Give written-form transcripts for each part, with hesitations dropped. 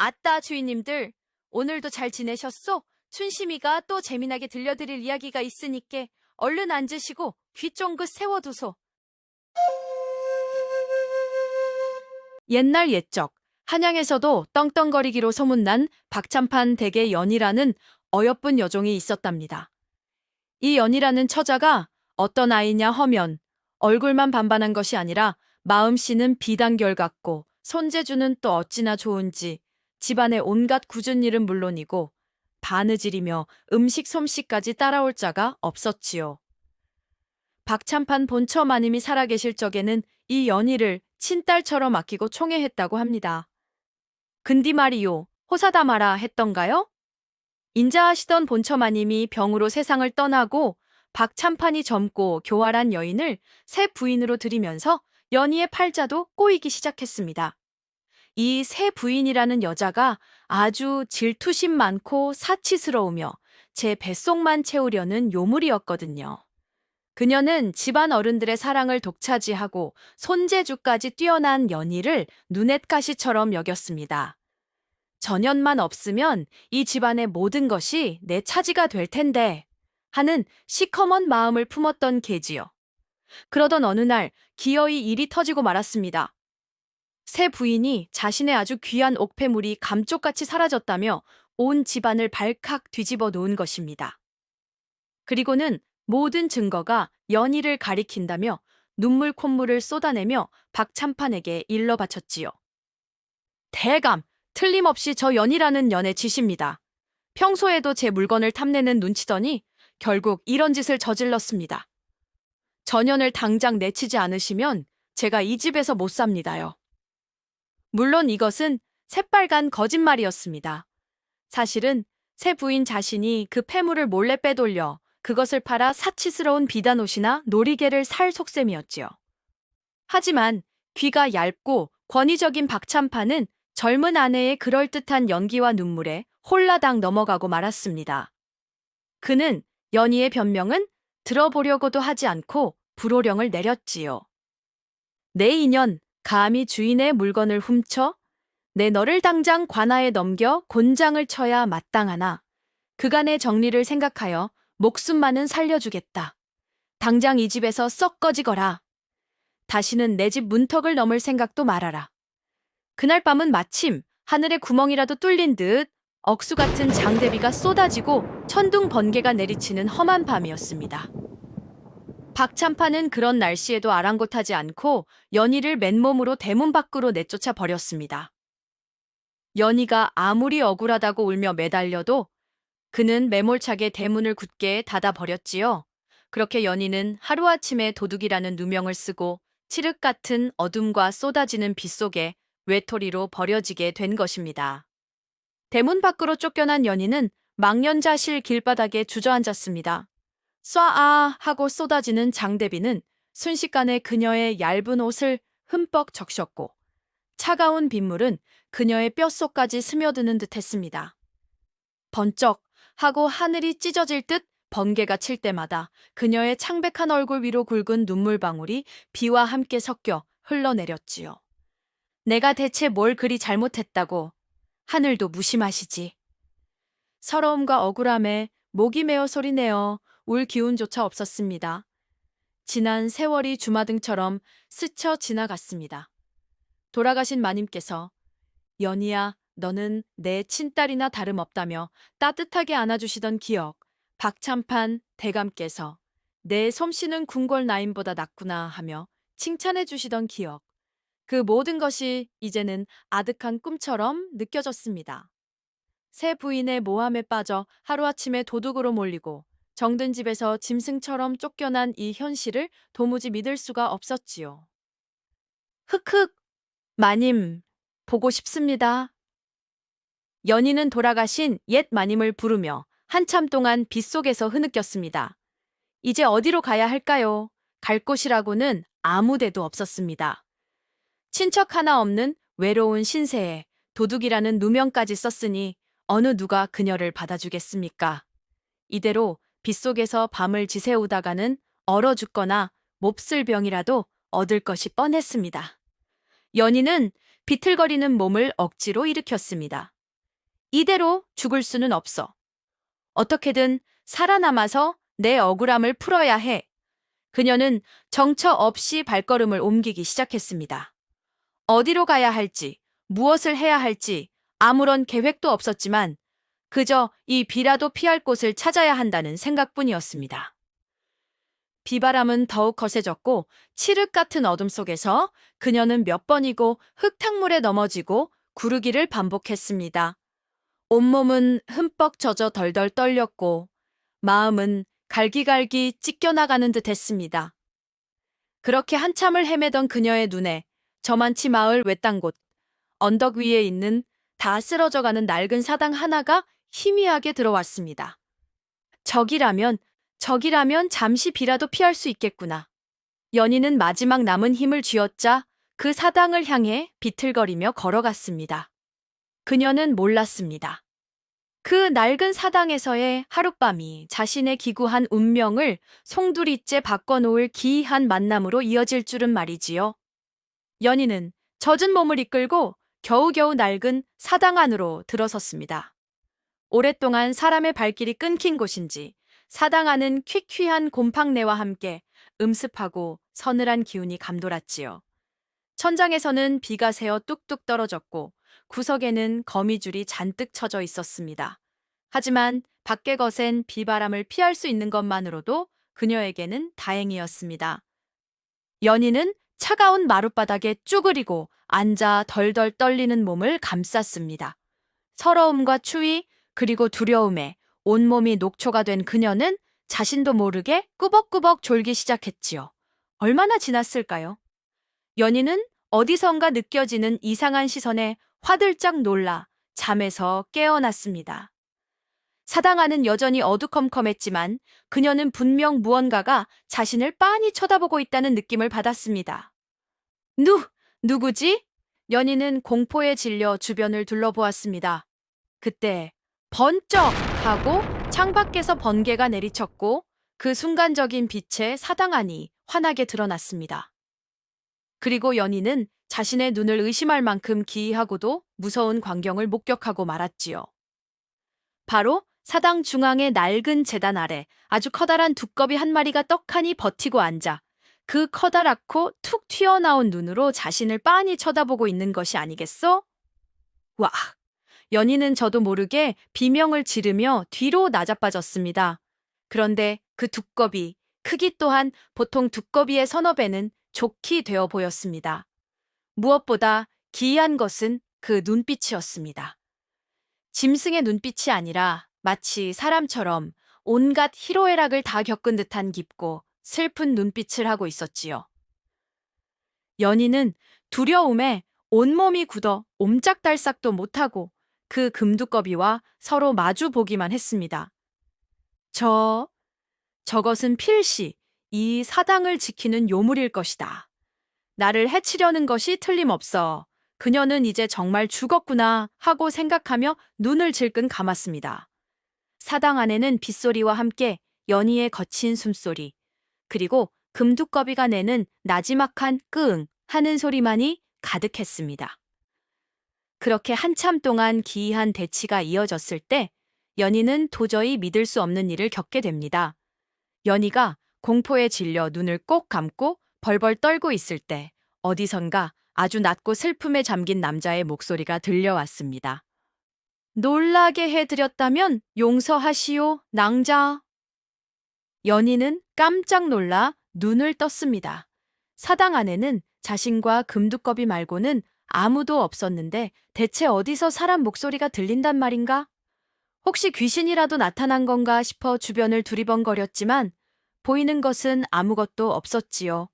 아따 주인님들, 오늘도 잘 지내셨소? 춘심이가 또 재미나게 들려드릴 이야기가 있으니께 얼른 앉으시고 귀 쫑긋 세워두소. 옛날 옛적 한양에서도 떵떵거리기로 소문난 박찬판 댁의 연희라는 어여쁜 여종이 있었답니다. 이 연희라는 처자가 어떤 아이냐 허면 얼굴만 반반한 것이 아니라 마음씨는 비단결 같고 손재주는 또 어찌나 좋은지 집안의 온갖 굳은 일은 물론이고 바느질이며 음식 솜씨까지 따라올 자가 없었지요. 박찬판 본처 마님이 살아계실 적에는 이 연희를 친딸처럼 아끼고 총애했다고 합니다. 근디 말이요, 호사다 마라 했던가요? 인자하시던 본처 마님이 병으로 세상을 떠나고 박찬판이 젊고 교활한 여인을 새 부인으로 들이면서 연희의 팔자도 꼬이기 시작했습니다. 이 새 부인이라는 여자가 아주 질투심 많고 사치스러우며 제 뱃속만 채우려는 요물이었거든요. 그녀는 집안 어른들의 사랑을 독차지하고 손재주까지 뛰어난 연희를 눈엣가시처럼 여겼습니다. 전연만 없으면 이 집안의 모든 것이 내 차지가 될 텐데 하는 시커먼 마음을 품었던 계지요. 그러던 어느 날 기어이 일이 터지고 말았습니다. 새 부인이 자신의 아주 귀한 옥패물이 감쪽같이 사라졌다며 온 집안을 발칵 뒤집어 놓은 것입니다. 그리고는 모든 증거가 연희를 가리킨다며 눈물 콧물을 쏟아내며 박찬판에게 일러 바쳤지요. 대감, 틀림없이 저 연희라는 년의 짓입니다. 평소에도 제 물건을 탐내는 눈치더니 결국 이런 짓을 저질렀습니다. 전연을 당장 내치지 않으시면 제가 이 집에서 못 삽니다요. 물론 이것은 새빨간 거짓말이었습니다. 사실은 새 부인 자신이 그 폐물을 몰래 빼돌려 그것을 팔아 사치스러운 비단옷이나 놀이개를 살 속셈이었지요. 하지만 귀가 얇고 권위적인 박찬판은 젊은 아내의 그럴듯한 연기와 눈물에 홀라당 넘어가고 말았습니다. 그는 연희의 변명은 들어보려고도 하지 않고 불호령을 내렸지요. 내 인연, 감히 주인의 물건을 훔쳐? 내 너를 당장 관아에 넘겨 곤장을 쳐야 마땅하나. 그간의 정리를 생각하여 목숨만은 살려주겠다. 당장 이 집에서 썩 꺼지거라. 다시는 내 집 문턱을 넘을 생각도 말아라. 그날 밤은 마침 하늘에 구멍이라도 뚫린 듯 억수 같은 장대비가 쏟아지고 천둥 번개가 내리치는 험한 밤이었습니다. 박찬판은 그런 날씨에도 아랑곳하지 않고 연희를 맨몸으로 대문 밖으로 내쫓아 버렸습니다. 연희가 아무리 억울하다고 울며 매달려도 그는 매몰차게 대문을 굳게 닫아 버렸지요. 그렇게 연희는 하루아침에 도둑이라는 누명을 쓰고 칠흑 같은 어둠과 쏟아지는 빛 속에 외톨이로 버려지게 된 것입니다. 대문 밖으로 쫓겨난 연희는 망년자실 길바닥에 주저앉았습니다. 쏴아 하고 쏟아지는 장대비는 순식간에 그녀의 얇은 옷을 흠뻑 적셨고 차가운 빗물은 그녀의 뼛속까지 스며드는 듯 했습니다. 번쩍 하고 하늘이 찢어질 듯 번개가 칠 때마다 그녀의 창백한 얼굴 위로 굵은 눈물방울이 비와 함께 섞여 흘러내렸지요. 내가 대체 뭘 그리 잘못했다고. 하늘도 무심하시지. 서러움과 억울함에 목이 메어 소리내어 울 기운조차 없었습니다. 지난 세월이 주마등처럼 스쳐 지나갔습니다. 돌아가신 마님께서 연희야, 너는 내 친딸이나 다름없다며 따뜻하게 안아주시던 기억, 박찬판 대감께서 내 솜씨는 궁궐 나인보다 낫구나 하며 칭찬해 주시던 기억, 그 모든 것이 이제는 아득한 꿈처럼 느껴졌습니다. 새 부인의 모함에 빠져 하루아침에 도둑으로 몰리고 정든 집에서 짐승처럼 쫓겨난 이 현실을 도무지 믿을 수가 없었지요. 흑흑, 마님, 보고 싶습니다. 연희는 돌아가신 옛 마님을 부르며 한참 동안 빗속에서 흐느꼈습니다. 이제 어디로 가야 할까요? 갈 곳이라고는 아무 데도 없었습니다. 친척 하나 없는 외로운 신세에 도둑이라는 누명까지 썼으니 어느 누가 그녀를 받아주겠습니까? 이대로 빗속에서 밤을 지새우다가는 얼어 죽거나 몹쓸 병이라도 얻을 것이 뻔했습니다. 연희는 비틀거리는 몸을 억지로 일으켰습니다. 이대로 죽을 수는 없어. 어떻게든 살아남아서 내 억울함을 풀어야 해. 그녀는 정처 없이 발걸음을 옮기기 시작했습니다. 어디로 가야 할지, 무엇을 해야 할지 아무런 계획도 없었지만 그저 이 비라도 피할 곳을 찾아야 한다는 생각뿐이었습니다. 비바람은 더욱 거세졌고 칠흑 같은 어둠 속에서 그녀는 몇 번이고 흙탕물에 넘어지고 구르기를 반복했습니다. 온몸은 흠뻑 젖어 덜덜 떨렸고 마음은 갈기갈기 찢겨나가는 듯 했습니다. 그렇게 한참을 헤매던 그녀의 눈에 저만치 마을 외딴 곳, 언덕 위에 있는 다 쓰러져가는 낡은 사당 하나가 희미하게 들어왔습니다. 저기라면 잠시 비라도 피할 수 있겠구나. 연희는 마지막 남은 힘을 쥐어짜 그 사당을 향해 비틀거리며 걸어갔습니다. 그녀는 몰랐습니다. 그 낡은 사당에서의 하룻밤이 자신의 기구한 운명을 송두리째 바꿔놓을 기이한 만남으로 이어질 줄은 말이지요. 연희는 젖은 몸을 이끌고 겨우겨우 낡은 사당 안으로 들어섰습니다. 오랫동안 사람의 발길이 끊긴 곳인지 사당 안은 퀴퀴한 곰팡내와 함께 음습하고 서늘한 기운이 감돌았지요. 천장에서는 비가 새어 뚝뚝 떨어졌고 구석에는 거미줄이 잔뜩 쳐져 있었습니다. 하지만 밖에 거센 비바람을 피할 수 있는 것만으로도 그녀에게는 다행이었습니다. 연희는 차가운 마룻바닥에 쭈그리고 앉아 덜덜 떨리는 몸을 감쌌습니다. 서러움과 추위 그리고 두려움에 온몸이 녹초가 된 그녀는 자신도 모르게 꾸벅꾸벅 졸기 시작했지요. 얼마나 지났을까요? 연희는 어디선가 느껴지는 이상한 시선에 화들짝 놀라 잠에서 깨어났습니다. 사당 안은 여전히 어두컴컴했지만 그녀는 분명 무언가가 자신을 빤히 쳐다보고 있다는 느낌을 받았습니다. 누구지? 연희는 공포에 질려 주변을 둘러보았습니다. 그때 번쩍 하고 창밖에서 번개가 내리쳤고 그 순간적인 빛에 사당 안이 환하게 드러났습니다. 그리고 연희는 자신의 눈을 의심할 만큼 기이하고도 무서운 광경을 목격하고 말았지요. 바로 사당 중앙의 낡은 제단 아래 아주 커다란 두꺼비 한 마리가 떡하니 버티고 앉아 그 커다랗고 툭 튀어나온 눈으로 자신을 빤히 쳐다보고 있는 것이 아니겠소? 와! 연희는 저도 모르게 비명을 지르며 뒤로 나자빠졌습니다. 그런데 그 두꺼비, 크기 또한 보통 두꺼비의 서너 배는 좋게 되어 보였습니다. 무엇보다 기이한 것은 그 눈빛이었습니다. 짐승의 눈빛이 아니라 마치 사람처럼 온갖 희로애락을 다 겪은 듯한 깊고 슬픈 눈빛을 하고 있었지요. 연희는 두려움에 온몸이 굳어 옴짝달싹도 못하고 그 금두꺼비와 서로 마주 보기만 했습니다. 저것은 필시 이 사당을 지키는 요물일 것이다. 나를 해치려는 것이 틀림없어. 그녀는 이제 정말 죽었구나 하고 생각하며 눈을 질끈 감았습니다. 사당 안에는 빗소리와 함께 연희의 거친 숨소리, 그리고 금두꺼비가 내는 나지막한 끄응 하는 소리만이 가득했습니다. 그렇게 한참 동안 기이한 대치가 이어졌을 때 연희는 도저히 믿을 수 없는 일을 겪게 됩니다. 연희가 공포에 질려 눈을 꼭 감고 벌벌 떨고 있을 때 어디선가 아주 낮고 슬픔에 잠긴 남자의 목소리가 들려왔습니다. 놀라게 해드렸다면 용서하시오, 낭자. 연희는 깜짝 놀라 눈을 떴습니다. 사당 안에는 자신과 금두꺼비 말고는 아무도 없었는데 대체 어디서 사람 목소리가 들린단 말인가? 혹시 귀신이라도 나타난 건가 싶어 주변을 두리번거렸지만 보이는 것은 아무것도 없었지요.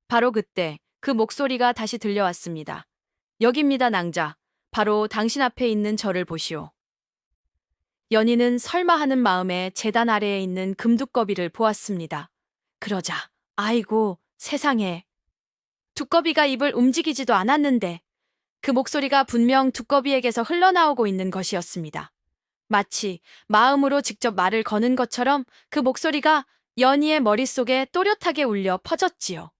바로 그때 그 목소리가 다시 들려왔습니다. 여기입니다, 낭자. 바로 당신 앞에 있는 저를 보시오. 연희는 설마 하는 마음에 제단 아래에 있는 금두꺼비를 보았습니다. 그러자 아이고 세상에. 두꺼비가 입을 움직이지도 않았는데 그 목소리가 분명 두꺼비에게서 흘러나오고 있는 것이었습니다. 마치 마음으로 직접 말을 거는 것처럼 그 목소리가 연희의 머릿속에 또렷하게 울려 퍼졌지요.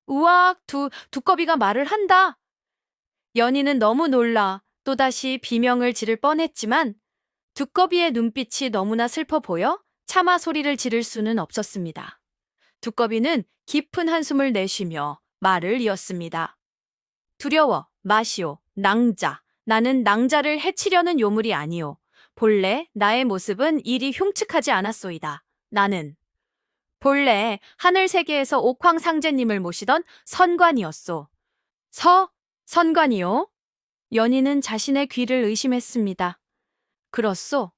우악, 두꺼비가 말을 한다. 연희는 너무 놀라 또다시 비명을 지를 뻔했지만 두꺼비의 눈빛이 너무나 슬퍼 보여 차마 소리를 지를 수는 없었습니다. 두꺼비는 깊은 한숨을 내쉬며 말을 이었습니다. 두려워, 마시오, 낭자. 나는 낭자를 해치려는 요물이 아니오. 본래 나의 모습은 이리 흉측하지 않았소이다. 나는 본래 하늘 세계에서 옥황상제님을 모시던 선관이었소. 선관이요? 연희는 자신의 귀를 의심했습니다. 그렇소.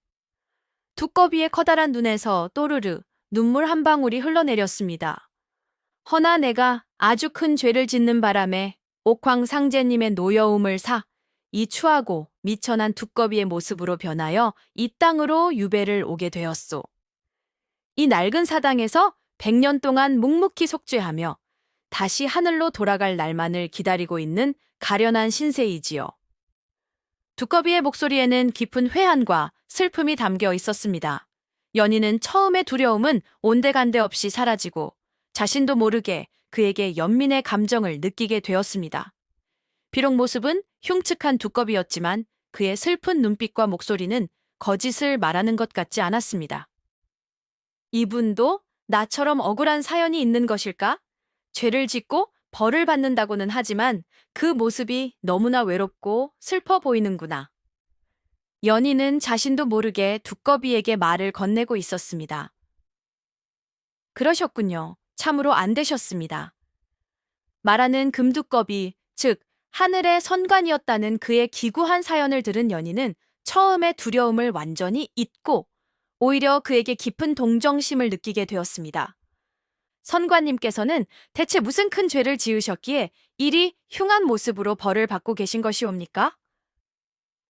두꺼비의 커다란 눈에서 또르르 눈물 한 방울이 흘러내렸습니다. 허나 내가 아주 큰 죄를 짓는 바람에 옥황상제님의 노여움을 사 이 추하고 미천한 두꺼비의 모습으로 변하여 이 땅으로 유배를 오게 되었소. 이 낡은 사당에서 100년 동안 묵묵히 속죄하며 다시 하늘로 돌아갈 날만을 기다리고 있는 가련한 신세이지요. 두꺼비의 목소리에는 깊은 회한과 슬픔이 담겨 있었습니다. 연희는 처음의 두려움은 온데간데 없이 사라지고 자신도 모르게 그에게 연민의 감정을 느끼게 되었습니다. 비록 모습은 흉측한 두꺼비였지만 그의 슬픈 눈빛과 목소리는 거짓을 말하는 것 같지 않았습니다. 이분도 나처럼 억울한 사연이 있는 것일까? 죄를 짓고 벌을 받는다고는 하지만 그 모습이 너무나 외롭고 슬퍼 보이는구나. 연희는 자신도 모르게 두꺼비에게 말을 건네고 있었습니다. 그러셨군요. 참으로 안 되셨습니다. 말하는 금두꺼비, 즉 하늘의 선관이었다는 그의 기구한 사연을 들은 연희는 처음의 두려움을 완전히 잊고 오히려 그에게 깊은 동정심을 느끼게 되었습니다. 선관님께서는 대체 무슨 큰 죄를 지으셨기에 이리 흉한 모습으로 벌을 받고 계신 것이옵니까?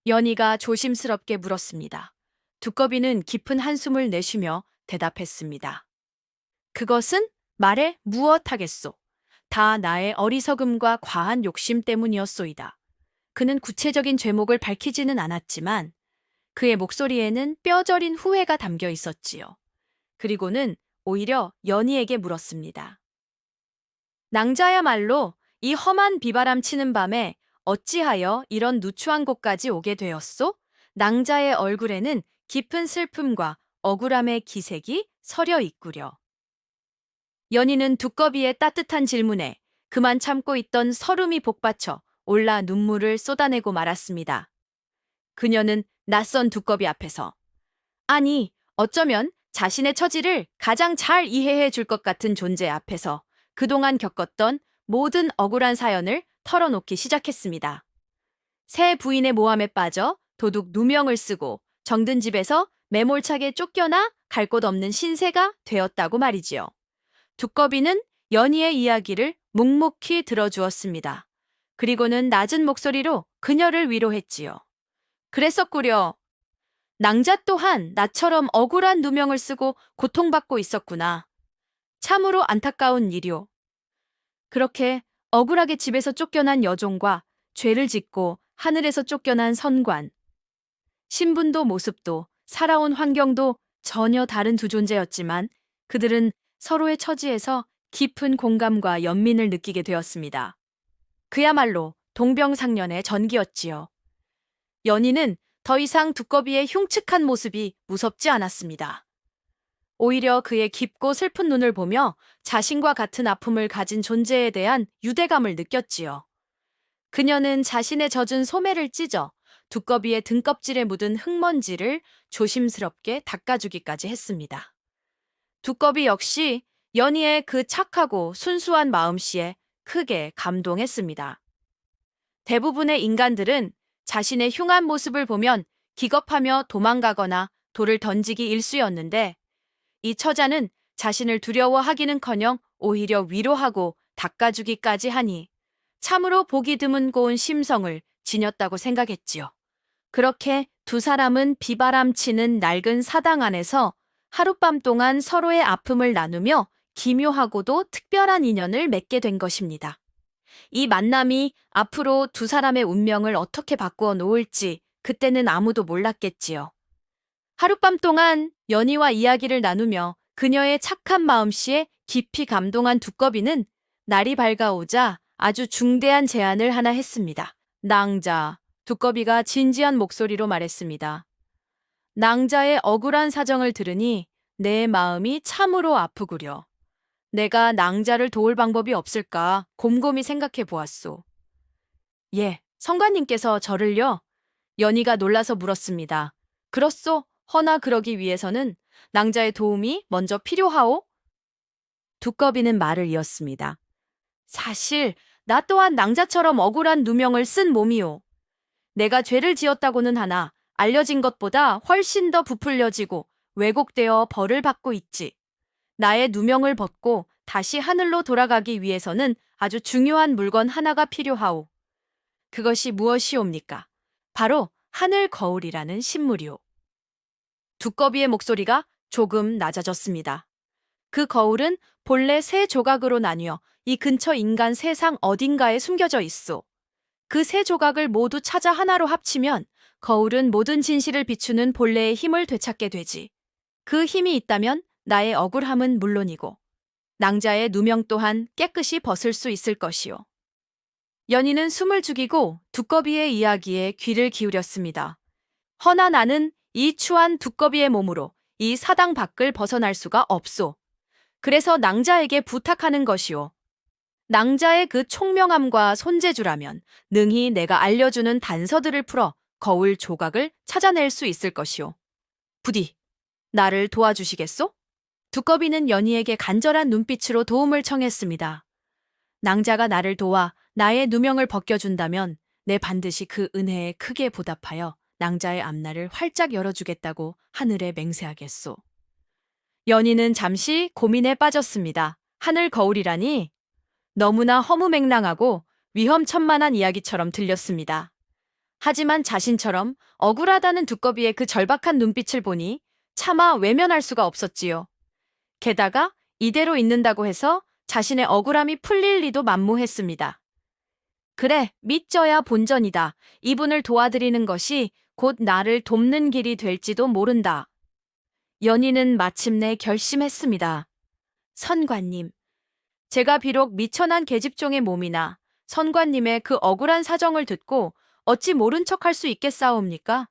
연희가 조심스럽게 물었습니다. 두꺼비는 깊은 한숨을 내쉬며 대답했습니다. 그것은 말해 무엇하겠소. 다 나의 어리석음과 과한 욕심 때문이었소이다. 그는 구체적인 죄목을 밝히지는 않았지만 그의 목소리에는 뼈저린 후회가 담겨 있었지요. 그리고는 오히려 연희에게 물었습니다. 낭자야말로 이 험한 비바람 치는 밤에 어찌하여 이런 누추한 곳까지 오게 되었소? 낭자의 얼굴에는 깊은 슬픔과 억울함의 기색이 서려 있구려. 연희는 두꺼비의 따뜻한 질문에 그만 참고 있던 설움이 복받쳐 올라 눈물을 쏟아내고 말았습니다. 그녀는 낯선 두꺼비 앞에서 아니 어쩌면 자신의 처지를 가장 잘 이해해 줄 것 같은 존재 앞에서 그동안 겪었던 모든 억울한 사연을 털어놓기 시작했습니다. 새 부인의 모함에 빠져 도둑 누명을 쓰고 정든 집에서 매몰차게 쫓겨나 갈 곳 없는 신세가 되었다고 말이지요. 두꺼비는 연희의 이야기를 묵묵히 들어주었습니다. 그리고는 낮은 목소리로 그녀를 위로했지요. 그랬었구려. 낭자 또한 나처럼 억울한 누명을 쓰고 고통받고 있었구나. 참으로 안타까운 일이오. 그렇게 억울하게 집에서 쫓겨난 여종과 죄를 짓고 하늘에서 쫓겨난 선관. 신분도 모습도 살아온 환경도 전혀 다른 두 존재였지만 그들은 서로의 처지에서 깊은 공감과 연민을 느끼게 되었습니다. 그야말로 동병상련의 전기였지요. 연희는 더 이상 두꺼비의 흉측한 모습이 무섭지 않았습니다. 오히려 그의 깊고 슬픈 눈을 보며 자신과 같은 아픔을 가진 존재에 대한 유대감을 느꼈지요. 그녀는 자신의 젖은 소매를 찢어 두꺼비의 등껍질에 묻은 흙먼지를 조심스럽게 닦아주기까지 했습니다. 두꺼비 역시 연희의 그 착하고 순수한 마음씨에 크게 감동했습니다. 대부분의 인간들은 자신의 흉한 모습을 보면 기겁하며 도망가거나 돌을 던지기 일쑤였는데 이 처자는 자신을 두려워하기는커녕 오히려 위로하고 닦아주기까지 하니 참으로 보기 드문 고운 심성을 지녔다고 생각했지요. 그렇게 두 사람은 비바람 치는 낡은 사당 안에서 하룻밤 동안 서로의 아픔을 나누며 기묘하고도 특별한 인연을 맺게 된 것입니다. 이 만남이 앞으로 두 사람의 운명을 어떻게 바꾸어 놓을지 그때는 아무도 몰랐겠지요. 하룻밤 동안 연희와 이야기를 나누며 그녀의 착한 마음씨에 깊이 감동한 두꺼비는 날이 밝아오자 아주 중대한 제안을 하나 했습니다. 낭자, 두꺼비가 진지한 목소리로 말했습니다. 낭자의 억울한 사정을 들으니 내 마음이 참으로 아프구려. 내가 낭자를 도울 방법이 없을까 곰곰이 생각해 보았소. 예, 성관님께서 저를요? 연희가 놀라서 물었습니다. 그렇소? 허나 그러기 위해서는 낭자의 도움이 먼저 필요하오? 두꺼비는 말을 이었습니다. 사실 나 또한 낭자처럼 억울한 누명을 쓴 몸이오. 내가 죄를 지었다고는 하나 알려진 것보다 훨씬 더 부풀려지고 왜곡되어 벌을 받고 있지. 나의 누명을 벗고 다시 하늘로 돌아가기 위해서는 아주 중요한 물건 하나가 필요하오. 그것이 무엇이옵니까? 바로 하늘 거울이라는 신물이오. 두꺼비의 목소리가 조금 낮아졌습니다. 그 거울은 본래 세 조각으로 나뉘어 이 근처 인간 세상 어딘가에 숨겨져 있어. 그 세 조각을 모두 찾아 하나로 합치면 거울은 모든 진실을 비추는 본래의 힘을 되찾게 되지. 그 힘이 있다면 나의 억울함은 물론이고 낭자의 누명 또한 깨끗이 벗을 수 있을 것이요. 연희는 숨을 죽이고 두꺼비의 이야기에 귀를 기울였습니다. 허나 나는 이 추한 두꺼비의 몸으로 이 사당 밖을 벗어날 수가 없소. 그래서 낭자에게 부탁하는 것이오. 낭자의 그 총명함과 손재주라면 능히 내가 알려주는 단서들을 풀어 거울 조각을 찾아낼 수 있을 것이오. 부디 나를 도와주시겠소? 두꺼비는 연희에게 간절한 눈빛으로 도움을 청했습니다. 낭자가 나를 도와 나의 누명을 벗겨준다면 내 반드시 그 은혜에 크게 보답하여 낭자의 앞날을 활짝 열어주겠다고 하늘에 맹세하겠소. 연희는 잠시 고민에 빠졌습니다. 하늘 거울이라니 너무나 허무맹랑하고 위험천만한 이야기처럼 들렸습니다. 하지만 자신처럼 억울하다는 두꺼비의 그 절박한 눈빛을 보니 차마 외면할 수가 없었지요. 게다가 이대로 있는다고 해서 자신의 억울함이 풀릴 리도 만무했습니다. 그래, 믿져야 본전이다. 이분을 도와드리는 것이 곧 나를 돕는 길이 될지도 모른다. 연희는 마침내 결심했습니다. 선관님, 제가 비록 미천한 계집종의 몸이나 선관님의 그 억울한 사정을 듣고 어찌 모른 척할 수 있겠사옵니까?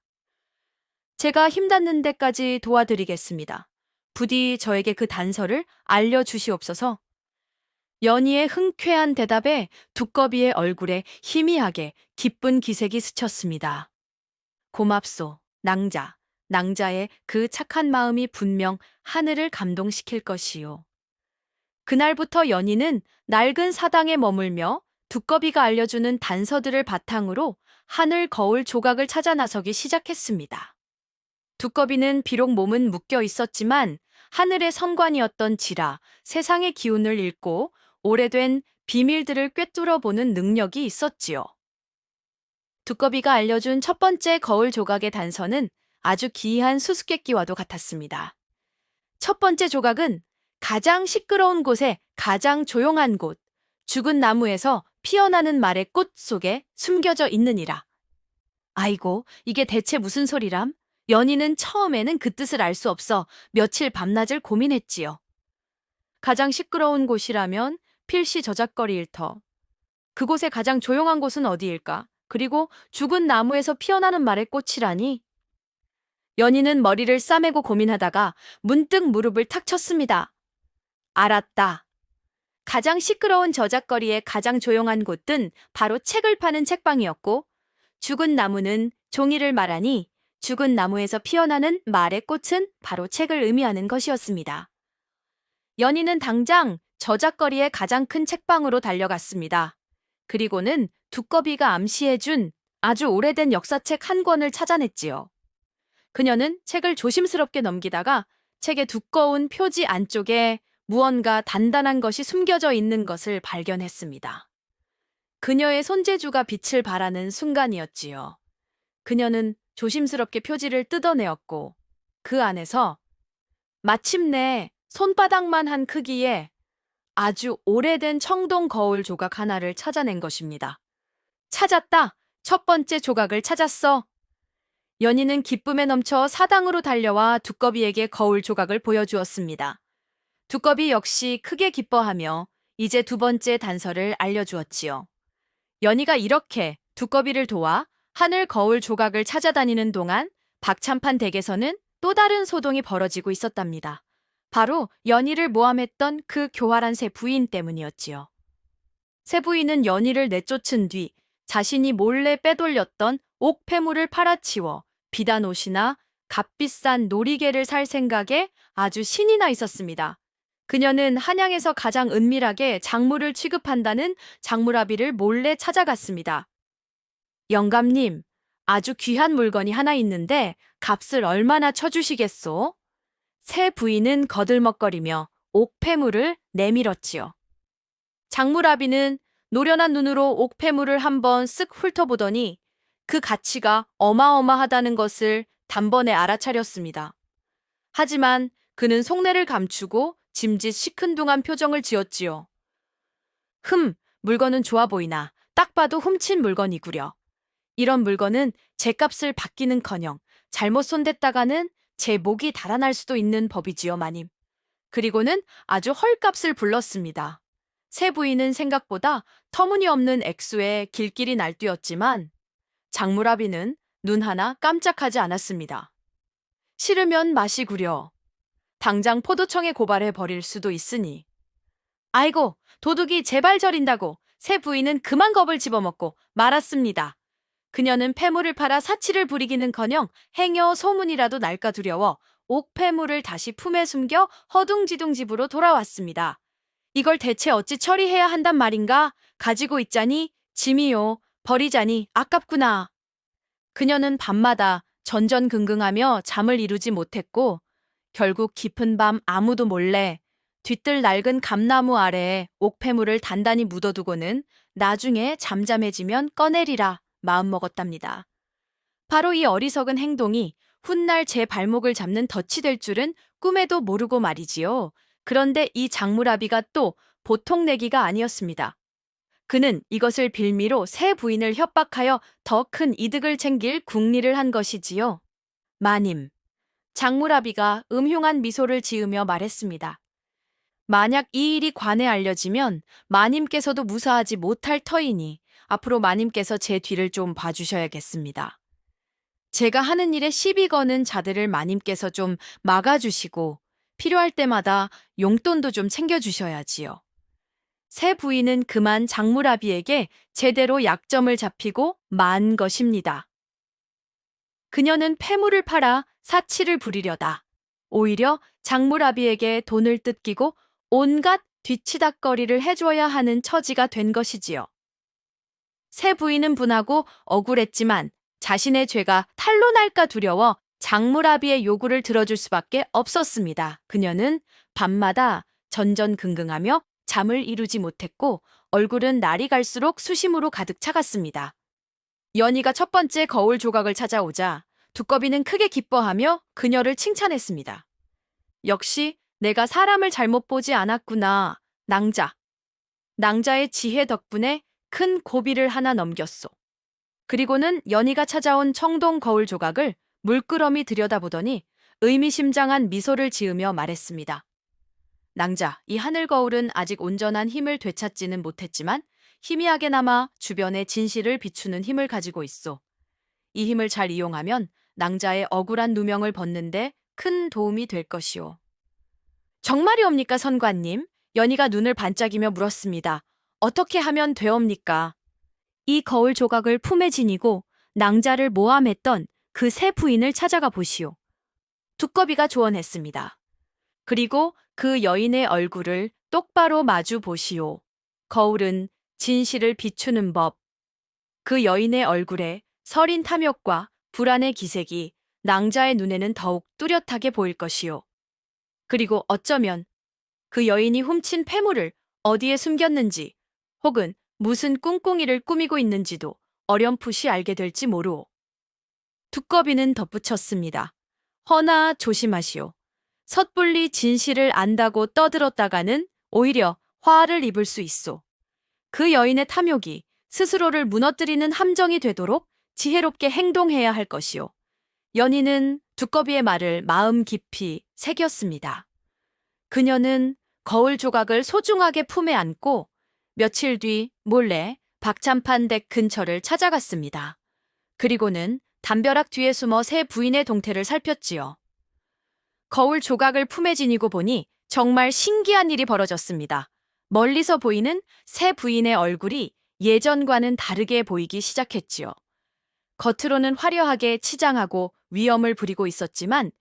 제가 힘닿는 데까지 도와드리겠습니다. 부디 저에게 그 단서를 알려주시옵소서. 연희의 흔쾌한 대답에 두꺼비의 얼굴에 희미하게 기쁜 기색이 스쳤습니다. 고맙소, 낭자. 낭자의 그 착한 마음이 분명 하늘을 감동시킬 것이요. 그날부터 연희는 낡은 사당에 머물며 두꺼비가 알려주는 단서들을 바탕으로 하늘 거울 조각을 찾아 나서기 시작했습니다. 두꺼비는 비록 몸은 묶여 있었지만 하늘의 선관이었던 지라 세상의 기운을 읽고 오래된 비밀들을 꿰뚫어 보는 능력이 있었지요. 두꺼비가 알려준 첫 번째 거울 조각의 단서는 아주 기이한 수수께끼와도 같았습니다. 첫 번째 조각은 가장 시끄러운 곳에 가장 조용한 곳, 죽은 나무에서 피어나는 말의 꽃 속에 숨겨져 있느니라. 아이고, 이게 대체 무슨 소리람? 연희는 처음에는 그 뜻을 알 수 없어 며칠 밤낮을 고민했지요. 가장 시끄러운 곳이라면 필시 저작거리일 터. 그곳에 가장 조용한 곳은 어디일까? 그리고 죽은 나무에서 피어나는 말의 꽃이라니? 연희는 머리를 싸매고 고민하다가 문득 무릎을 탁 쳤습니다. 알았다. 가장 시끄러운 저작거리의 가장 조용한 곳은 바로 책을 파는 책방이었고 죽은 나무는 종이를 말하니 죽은 나무에서 피어나는 말의 꽃은 바로 책을 의미하는 것이었습니다. 연희는 당장 저작거리의 가장 큰 책방으로 달려갔습니다. 그리고는 두꺼비가 암시해준 아주 오래된 역사책 한 권을 찾아냈지요. 그녀는 책을 조심스럽게 넘기다가 책의 두꺼운 표지 안쪽에 무언가 단단한 것이 숨겨져 있는 것을 발견했습니다. 그녀의 손재주가 빛을 발하는 순간이었지요. 그녀는 조심스럽게 표지를 뜯어내었고 그 안에서 마침내 손바닥만 한 크기의 아주 오래된 청동 거울 조각 하나를 찾아낸 것입니다. 찾았다! 첫 번째 조각을 찾았어! 연희는 기쁨에 넘쳐 사당으로 달려와 두꺼비에게 거울 조각을 보여주었습니다. 두꺼비 역시 크게 기뻐하며 이제 두 번째 단서를 알려주었지요. 연희가 이렇게 두꺼비를 도와 하늘 거울 조각을 찾아다니는 동안 박찬판 댁에서는 또 다른 소동이 벌어지고 있었답니다. 바로 연희를 모함했던 그 교활한 새 부인 때문이었지요. 새 부인은 연희를 내쫓은 뒤 자신이 몰래 빼돌렸던 옥폐물을 팔아치워 비단 옷이나 값비싼 놀이개를 살 생각에 아주 신이 나 있었습니다. 그녀는 한양에서 가장 은밀하게 작물을 취급한다는 작물아비를 몰래 찾아갔습니다. 영감님, 아주 귀한 물건이 하나 있는데 값을 얼마나 쳐주시겠소? 새 부인은 거들먹거리며 옥폐물을 내밀었지요. 작물아비는 노련한 눈으로 옥폐물을 한번 쓱 훑어보더니 그 가치가 어마어마하다는 것을 단번에 알아차렸습니다. 하지만 그는 속내를 감추고 짐짓 시큰둥한 표정을 지었지요. 물건은 좋아 보이나 딱 봐도 훔친 물건이구려. 이런 물건은 제 값을 받기는커녕 잘못 손댔다가는 제 목이 달아날 수도 있는 법이지요, 마님. 그리고는 아주 헐값을 불렀습니다. 새 부인은 생각보다 터무니없는 액수에 길길이 날뛰었지만 장무라비는 눈 하나 깜짝하지 않았습니다. 싫으면 마시구려. 당장 포도청에 고발해 버릴 수도 있으니. 아이고, 도둑이 제발 저린다고 새 부인은 그만 겁을 집어먹고 말았습니다. 그녀는 폐물을 팔아 사치를 부리기는커녕 행여 소문이라도 날까 두려워 옥폐물을 다시 품에 숨겨 허둥지둥 집으로 돌아왔습니다. 이걸 대체 어찌 처리해야 한단 말인가? 가지고 있자니 짐이요. 버리자니 아깝구나. 그녀는 밤마다 전전긍긍하며 잠을 이루지 못했고 결국 깊은 밤 아무도 몰래 뒤뜰 낡은 감나무 아래에 옥폐물을 단단히 묻어두고는 나중에 잠잠해지면 꺼내리라 마음먹었답니다. 바로 이 어리석은 행동이 훗날 제 발목을 잡는 덫이 될 줄은 꿈에도 모르고 말이지요. 그런데 이 장무라비가 또 보통 내기가 아니었습니다. 그는 이것을 빌미로 새 부인을 협박하여 더 큰 이득을 챙길 궁리를 한 것이지요. 마님, 장무라비가 음흉한 미소를 지으며 말했습니다. 만약 이 일이 관에 알려지면 마님께서도 무사하지 못할 터이니 앞으로 마님께서 제 뒤를 좀 봐주셔야겠습니다. 제가 하는 일에 시비 거는 자들을 마님께서 좀 막아주시고 필요할 때마다 용돈도 좀 챙겨주셔야지요. 새 부인은 그만 장무라비에게 제대로 약점을 잡히고 만 것입니다. 그녀는 폐물을 팔아 사치를 부리려다 오히려 장무라비에게 돈을 뜯기고 온갖 뒤치다꺼리를 해줘야 하는 처지가 된 것이지요. 새 부인은 분하고 억울했지만 자신의 죄가 탄로 날까 두려워 장무라비의 요구를 들어줄 수밖에 없었습니다. 그녀는 밤마다 전전긍긍하며 잠을 이루지 못했고 얼굴은 날이 갈수록 수심으로 가득 차갔습니다. 연희가 첫 번째 거울 조각을 찾아오자 두꺼비는 크게 기뻐하며 그녀를 칭찬했습니다. 역시 내가 사람을 잘못 보지 않았구나, 낭자. 낭자의 지혜 덕분에 큰 고비를 하나 넘겼소. 그리고는 연희가 찾아온 청동 거울 조각을 물끄러미 들여다보더니 의미심장한 미소를 지으며 말했습니다. 낭자, 이 하늘 거울은 아직 온전한 힘을 되찾지는 못했지만 희미하게나마 주변의 진실을 비추는 힘을 가지고 있소. 이 힘을 잘 이용하면 낭자의 억울한 누명을 벗는데 큰 도움이 될 것이오. 정말이옵니까, 선관님? 연희가 눈을 반짝이며 물었습니다. 어떻게 하면 되옵니까? 이 거울 조각을 품에 지니고 낭자를 모함했던 그 새 부인을 찾아가 보시오. 두꺼비가 조언했습니다. 그리고 그 여인의 얼굴을 똑바로 마주 보시오. 거울은 진실을 비추는 법. 그 여인의 얼굴에 서린 탐욕과 불안의 기색이 낭자의 눈에는 더욱 뚜렷하게 보일 것이오. 그리고 어쩌면 그 여인이 훔친 폐물을 어디에 숨겼는지 혹은 무슨 꿍꿍이를 꾸미고 있는지도 어렴풋이 알게 될지 모르오. 두꺼비는 덧붙였습니다. 허나 조심하시오. 섣불리 진실을 안다고 떠들었다가는 오히려 화를 입을 수 있소. 그 여인의 탐욕이 스스로를 무너뜨리는 함정이 되도록 지혜롭게 행동해야 할 것이오. 연희는 두꺼비의 말을 마음 깊이 새겼습니다. 그녀는 거울 조각을 소중하게 품에 안고 며칠 뒤 몰래 박찬판 댁 근처를 찾아갔습니다. 그리고는 담벼락 뒤에 숨어 새 부인의 동태를 살폈지요. 거울 조각을 품에 지니고 보니 정말 신기한 일이 벌어졌습니다. 멀리서 보이는 새 부인의 얼굴이 예전과는 다르게 보이기 시작했지요. 겉으로는 화려하게 치장하고 위엄을 부리고 있었지만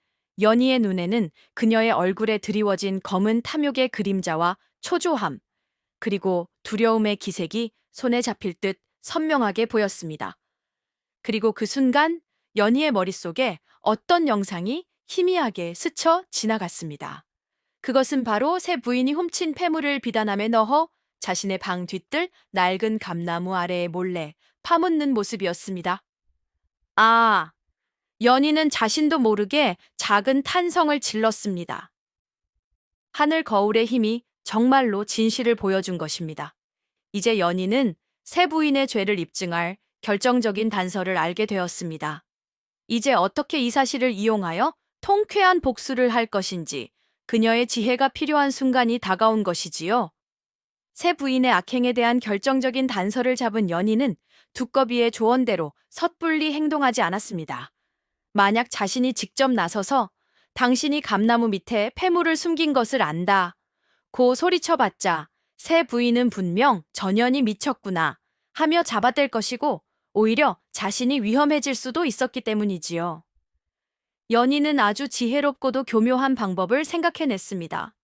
연희의 눈에는 그녀의 얼굴에 드리워진 검은 탐욕의 그림자와 초조함, 그리고 두려움의 기색이 손에 잡힐 듯 선명하게 보였습니다. 그리고 그 순간 연희의 머릿속에 어떤 영상이 희미하게 스쳐 지나갔습니다. 그것은 바로 새 부인이 훔친 폐물을 비단함에 넣어 자신의 방 뒤뜰 낡은 감나무 아래에 몰래 파묻는 모습이었습니다. 아, 연희는 자신도 모르게 작은 탄성을 질렀습니다. 하늘 거울의 힘이 정말로 진실을 보여준 것입니다. 이제 연희는 새 부인의 죄를 입증할 결정적인 단서를 알게 되었습니다. 이제 어떻게 이 사실을 이용하여 통쾌한 복수를 할 것인지 그녀의 지혜가 필요한 순간이 다가온 것이지요. 새 부인의 악행에 대한 결정적인 단서를 잡은 연희는 두꺼비의 조언대로 섣불리 행동하지 않았습니다. 만약 자신이 직접 나서서 당신이 감나무 밑에 폐물을 숨긴 것을 안다 고 소리쳐봤자 새 부인은 분명 전연이 미쳤구나 하며 잡아댈 것이고 오히려 자신이 위험해질 수도 있었기 때문이지요. 연희는 아주 지혜롭고도 교묘한 방법을 생각해냈습니다.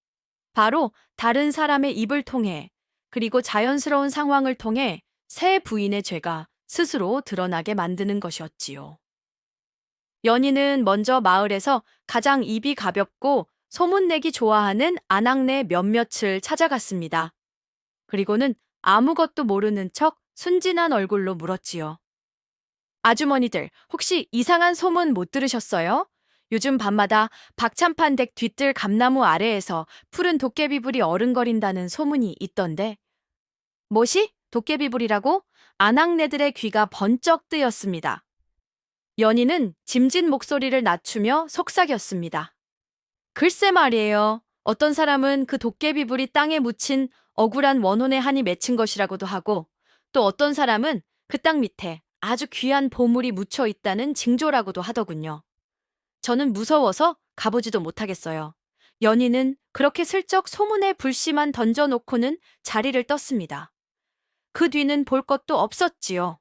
바로 다른 사람의 입을 통해 그리고 자연스러운 상황을 통해 새 부인의 죄가 스스로 드러나게 만드는 것이었지요. 연희는 먼저 마을에서 가장 입이 가볍고 소문내기 좋아하는 아낙네 몇몇을 찾아갔습니다. 그리고는 아무것도 모르는 척 순진한 얼굴로 물었지요. 아주머니들, 혹시 이상한 소문 못 들으셨어요? 요즘 밤마다 박찬판 댁 뒤뜰 감나무 아래에서 푸른 도깨비불이 어른거린다는 소문이 있던데. 뭐시? 도깨비불이라고? 아낙네들의 귀가 번쩍 뜨였습니다. 연희는 짐진 목소리를 낮추며 속삭였습니다. 글쎄 말이에요. 어떤 사람은 그 도깨비불이 땅에 묻힌 억울한 원혼의 한이 맺힌 것이라고도 하고 또 어떤 사람은 그 땅 밑에 아주 귀한 보물이 묻혀 있다는 징조라고도 하더군요. 저는 무서워서 가보지도 못하겠어요. 연희는 그렇게 슬쩍 소문에 불씨만 던져놓고는 자리를 떴습니다. 그 뒤는 볼 것도 없었지요.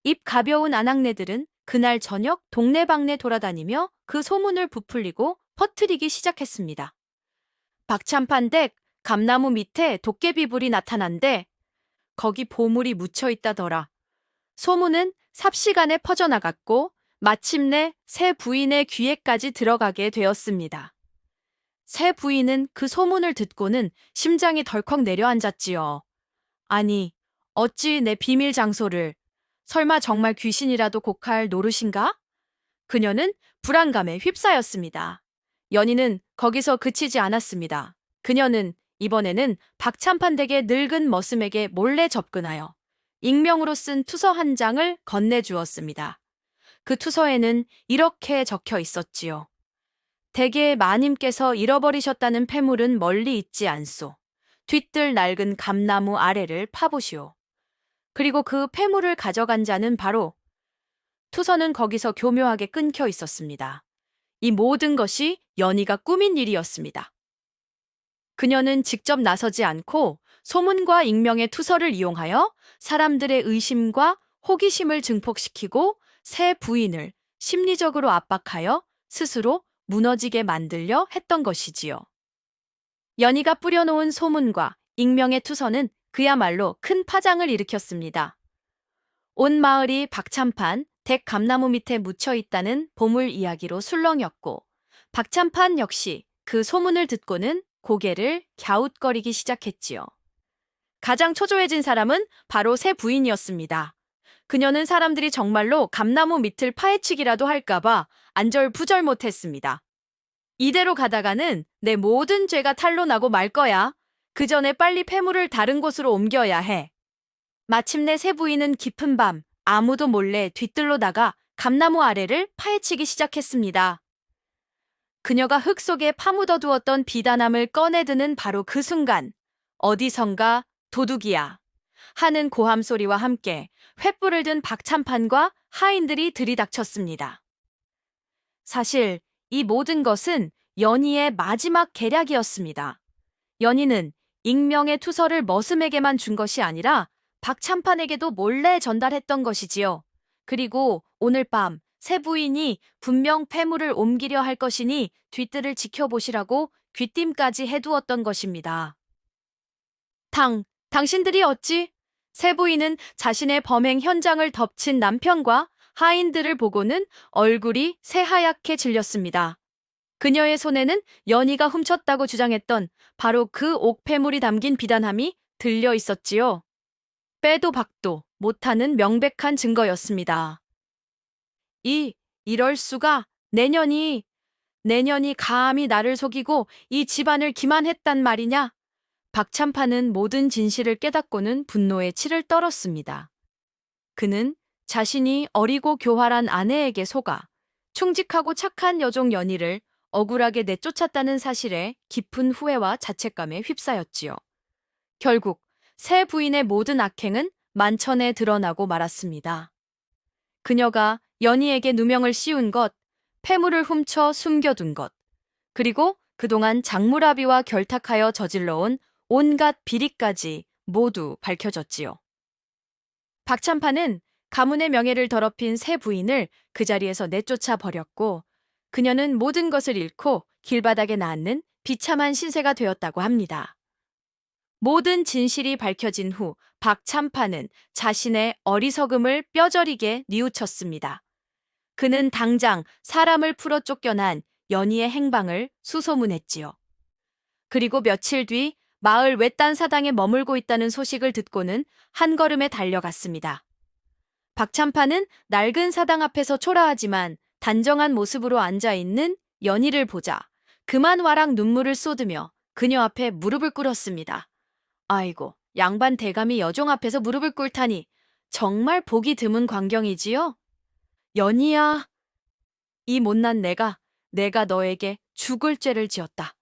입 가벼운 아낙네들은 그날 저녁 동네방네 돌아다니며 그 소문을 부풀리고 퍼뜨리기 시작했습니다. 박찬판 댁 감나무 밑에 도깨비불이 나타난데 거기 보물이 묻혀 있다더라. 소문은 삽시간에 퍼져나갔고 마침내 새 부인의 귀에까지 들어가게 되었습니다. 새 부인은 그 소문을 듣고는 심장이 덜컥 내려앉았지요. 아니, 어찌 내 비밀 장소를, 설마 정말 귀신이라도 곡할 노릇인가? 그녀는 불안감에 휩싸였습니다. 연희는 거기서 그치지 않았습니다. 그녀는 이번에는 박찬판 댁의 늙은 머슴에게 몰래 접근하여 익명으로 쓴 투서 한 장을 건네주었습니다. 그 투서에는 이렇게 적혀 있었지요. 댁의 마님께서 잃어버리셨다는 폐물은 멀리 있지 않소. 뒤뜰 낡은 감나무 아래를 파보시오. 그리고 그 폐물을 가져간 자는 바로 투서는 거기서 교묘하게 끊겨 있었습니다. 이 모든 것이 연희가 꾸민 일이었습니다. 그녀는 직접 나서지 않고 소문과 익명의 투서를 이용하여 사람들의 의심과 호기심을 증폭시키고 새 부인을 심리적으로 압박하여 스스로 무너지게 만들려 했던 것이지요. 연희가 뿌려놓은 소문과 익명의 투서는 그야말로 큰 파장을 일으켰습니다. 온 마을이 박찬판 댁 감나무 밑에 묻혀 있다는 보물 이야기로 술렁였고 박찬판 역시 그 소문을 듣고는 고개를 갸웃거리기 시작했지요. 가장 초조해진 사람은 바로 새 부인이었습니다. 그녀는 사람들이 정말로 감나무 밑을 파헤치기라도 할까봐 안절부절 못했습니다. 이대로 가다가는 내 모든 죄가 탄로나고 말 거야. 그 전에 빨리 폐물을 다른 곳으로 옮겨야 해. 마침내 새 부인은 깊은 밤 아무도 몰래 뒤뜰로 나가 감나무 아래를 파헤치기 시작했습니다. 그녀가 흙 속에 파묻어 두었던 비단함을 꺼내드는 바로 그 순간, 어디선가 도둑이야 하는 고함 소리와 함께 횃불을 든 박찬판과 하인들이 들이닥쳤습니다. 사실 이 모든 것은 연희의 마지막 계략이었습니다. 연희는 익명의 투서를 머슴에게만 준 것이 아니라 박찬판에게도 몰래 전달했던 것이지요. 그리고 오늘 밤 새 부인이 분명 폐물을 옮기려 할 것이니 뒤뜰을 지켜보시라고 귀띔까지 해두었던 것입니다. 당신들이 어찌? 새 부인은 자신의 범행 현장을 덮친 남편과 하인들을 보고는 얼굴이 새하얗게 질렸습니다. 그녀의 손에는 연희가 훔쳤다고 주장했던 바로 그 옥폐물이 담긴 비단함이 들려 있었지요. 빼도 박도 못하는 명백한 증거였습니다. 이럴 수가. 내년이 감히 나를 속이고 이 집안을 기만했단 말이냐? 박찬판은 모든 진실을 깨닫고는 분노에 치를 떨었습니다. 그는 자신이 어리고 교활한 아내에게 속아 충직하고 착한 여종 연희를 억울하게 내쫓았다는 사실에 깊은 후회와 자책감에 휩싸였지요. 결국 새 부인의 모든 악행은 만천에 드러나고 말았습니다. 그녀가 연희에게 누명을 씌운 것, 폐물을 훔쳐 숨겨둔 것, 그리고 그동안 장무라비와 결탁하여 저질러온 온갖 비리까지 모두 밝혀졌지요. 박찬판은 가문의 명예를 더럽힌 새 부인을 그 자리에서 내쫓아 버렸고 그녀는 모든 것을 잃고 길바닥에 낳는 비참한 신세가 되었다고 합니다. 모든 진실이 밝혀진 후 박찬판은 자신의 어리석음을 뼈저리게 뉘우쳤습니다. 그는 당장 사람을 풀어 쫓겨난 연희의 행방을 수소문했지요. 그리고 며칠 뒤 마을 외딴 사당에 머물고 있다는 소식을 듣고는 한 걸음에 달려갔습니다. 박찬판은 낡은 사당 앞에서 초라하지만 단정한 모습으로 앉아있는 연희를 보자 그만 와락 눈물을 쏟으며 그녀 앞에 무릎을 꿇었습니다. 아이고, 양반 대감이 여종 앞에서 무릎을 꿇다니 정말 보기 드문 광경이지요? 연희야, 이 못난 내가 너에게 죽을 죄를 지었다.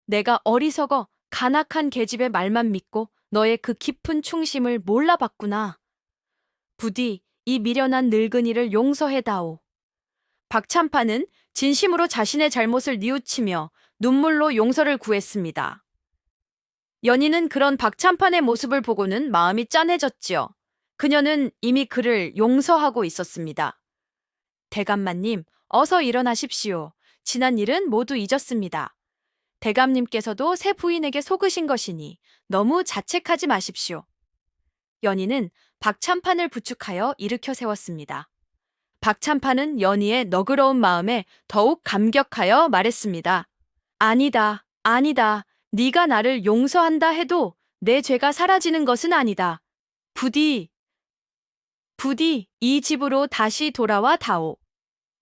내가 어리석어 간악한 계집의 말만 믿고 너의 그 깊은 충심을 몰라봤구나. 부디 이 미련한 늙은이를 용서해다오. 박찬판은 진심으로 자신의 잘못을 뉘우치며 눈물로 용서를 구했습니다. 연희는 그런 박찬판의 모습을 보고는 마음이 짠해졌지요. 그녀는 이미 그를 용서하고 있었습니다. 대감마님, 어서 일어나십시오. 지난 일은 모두 잊었습니다. 대감님께서도 새 부인에게 속으신 것이니 너무 자책하지 마십시오. 연희는 박찬판을 부축하여 일으켜 세웠습니다. 박찬판은 연희의 너그러운 마음에 더욱 감격하여 말했습니다. 아니다. 네가 나를 용서한다 해도 내 죄가 사라지는 것은 아니다. 부디 이 집으로 다시 돌아와 다오.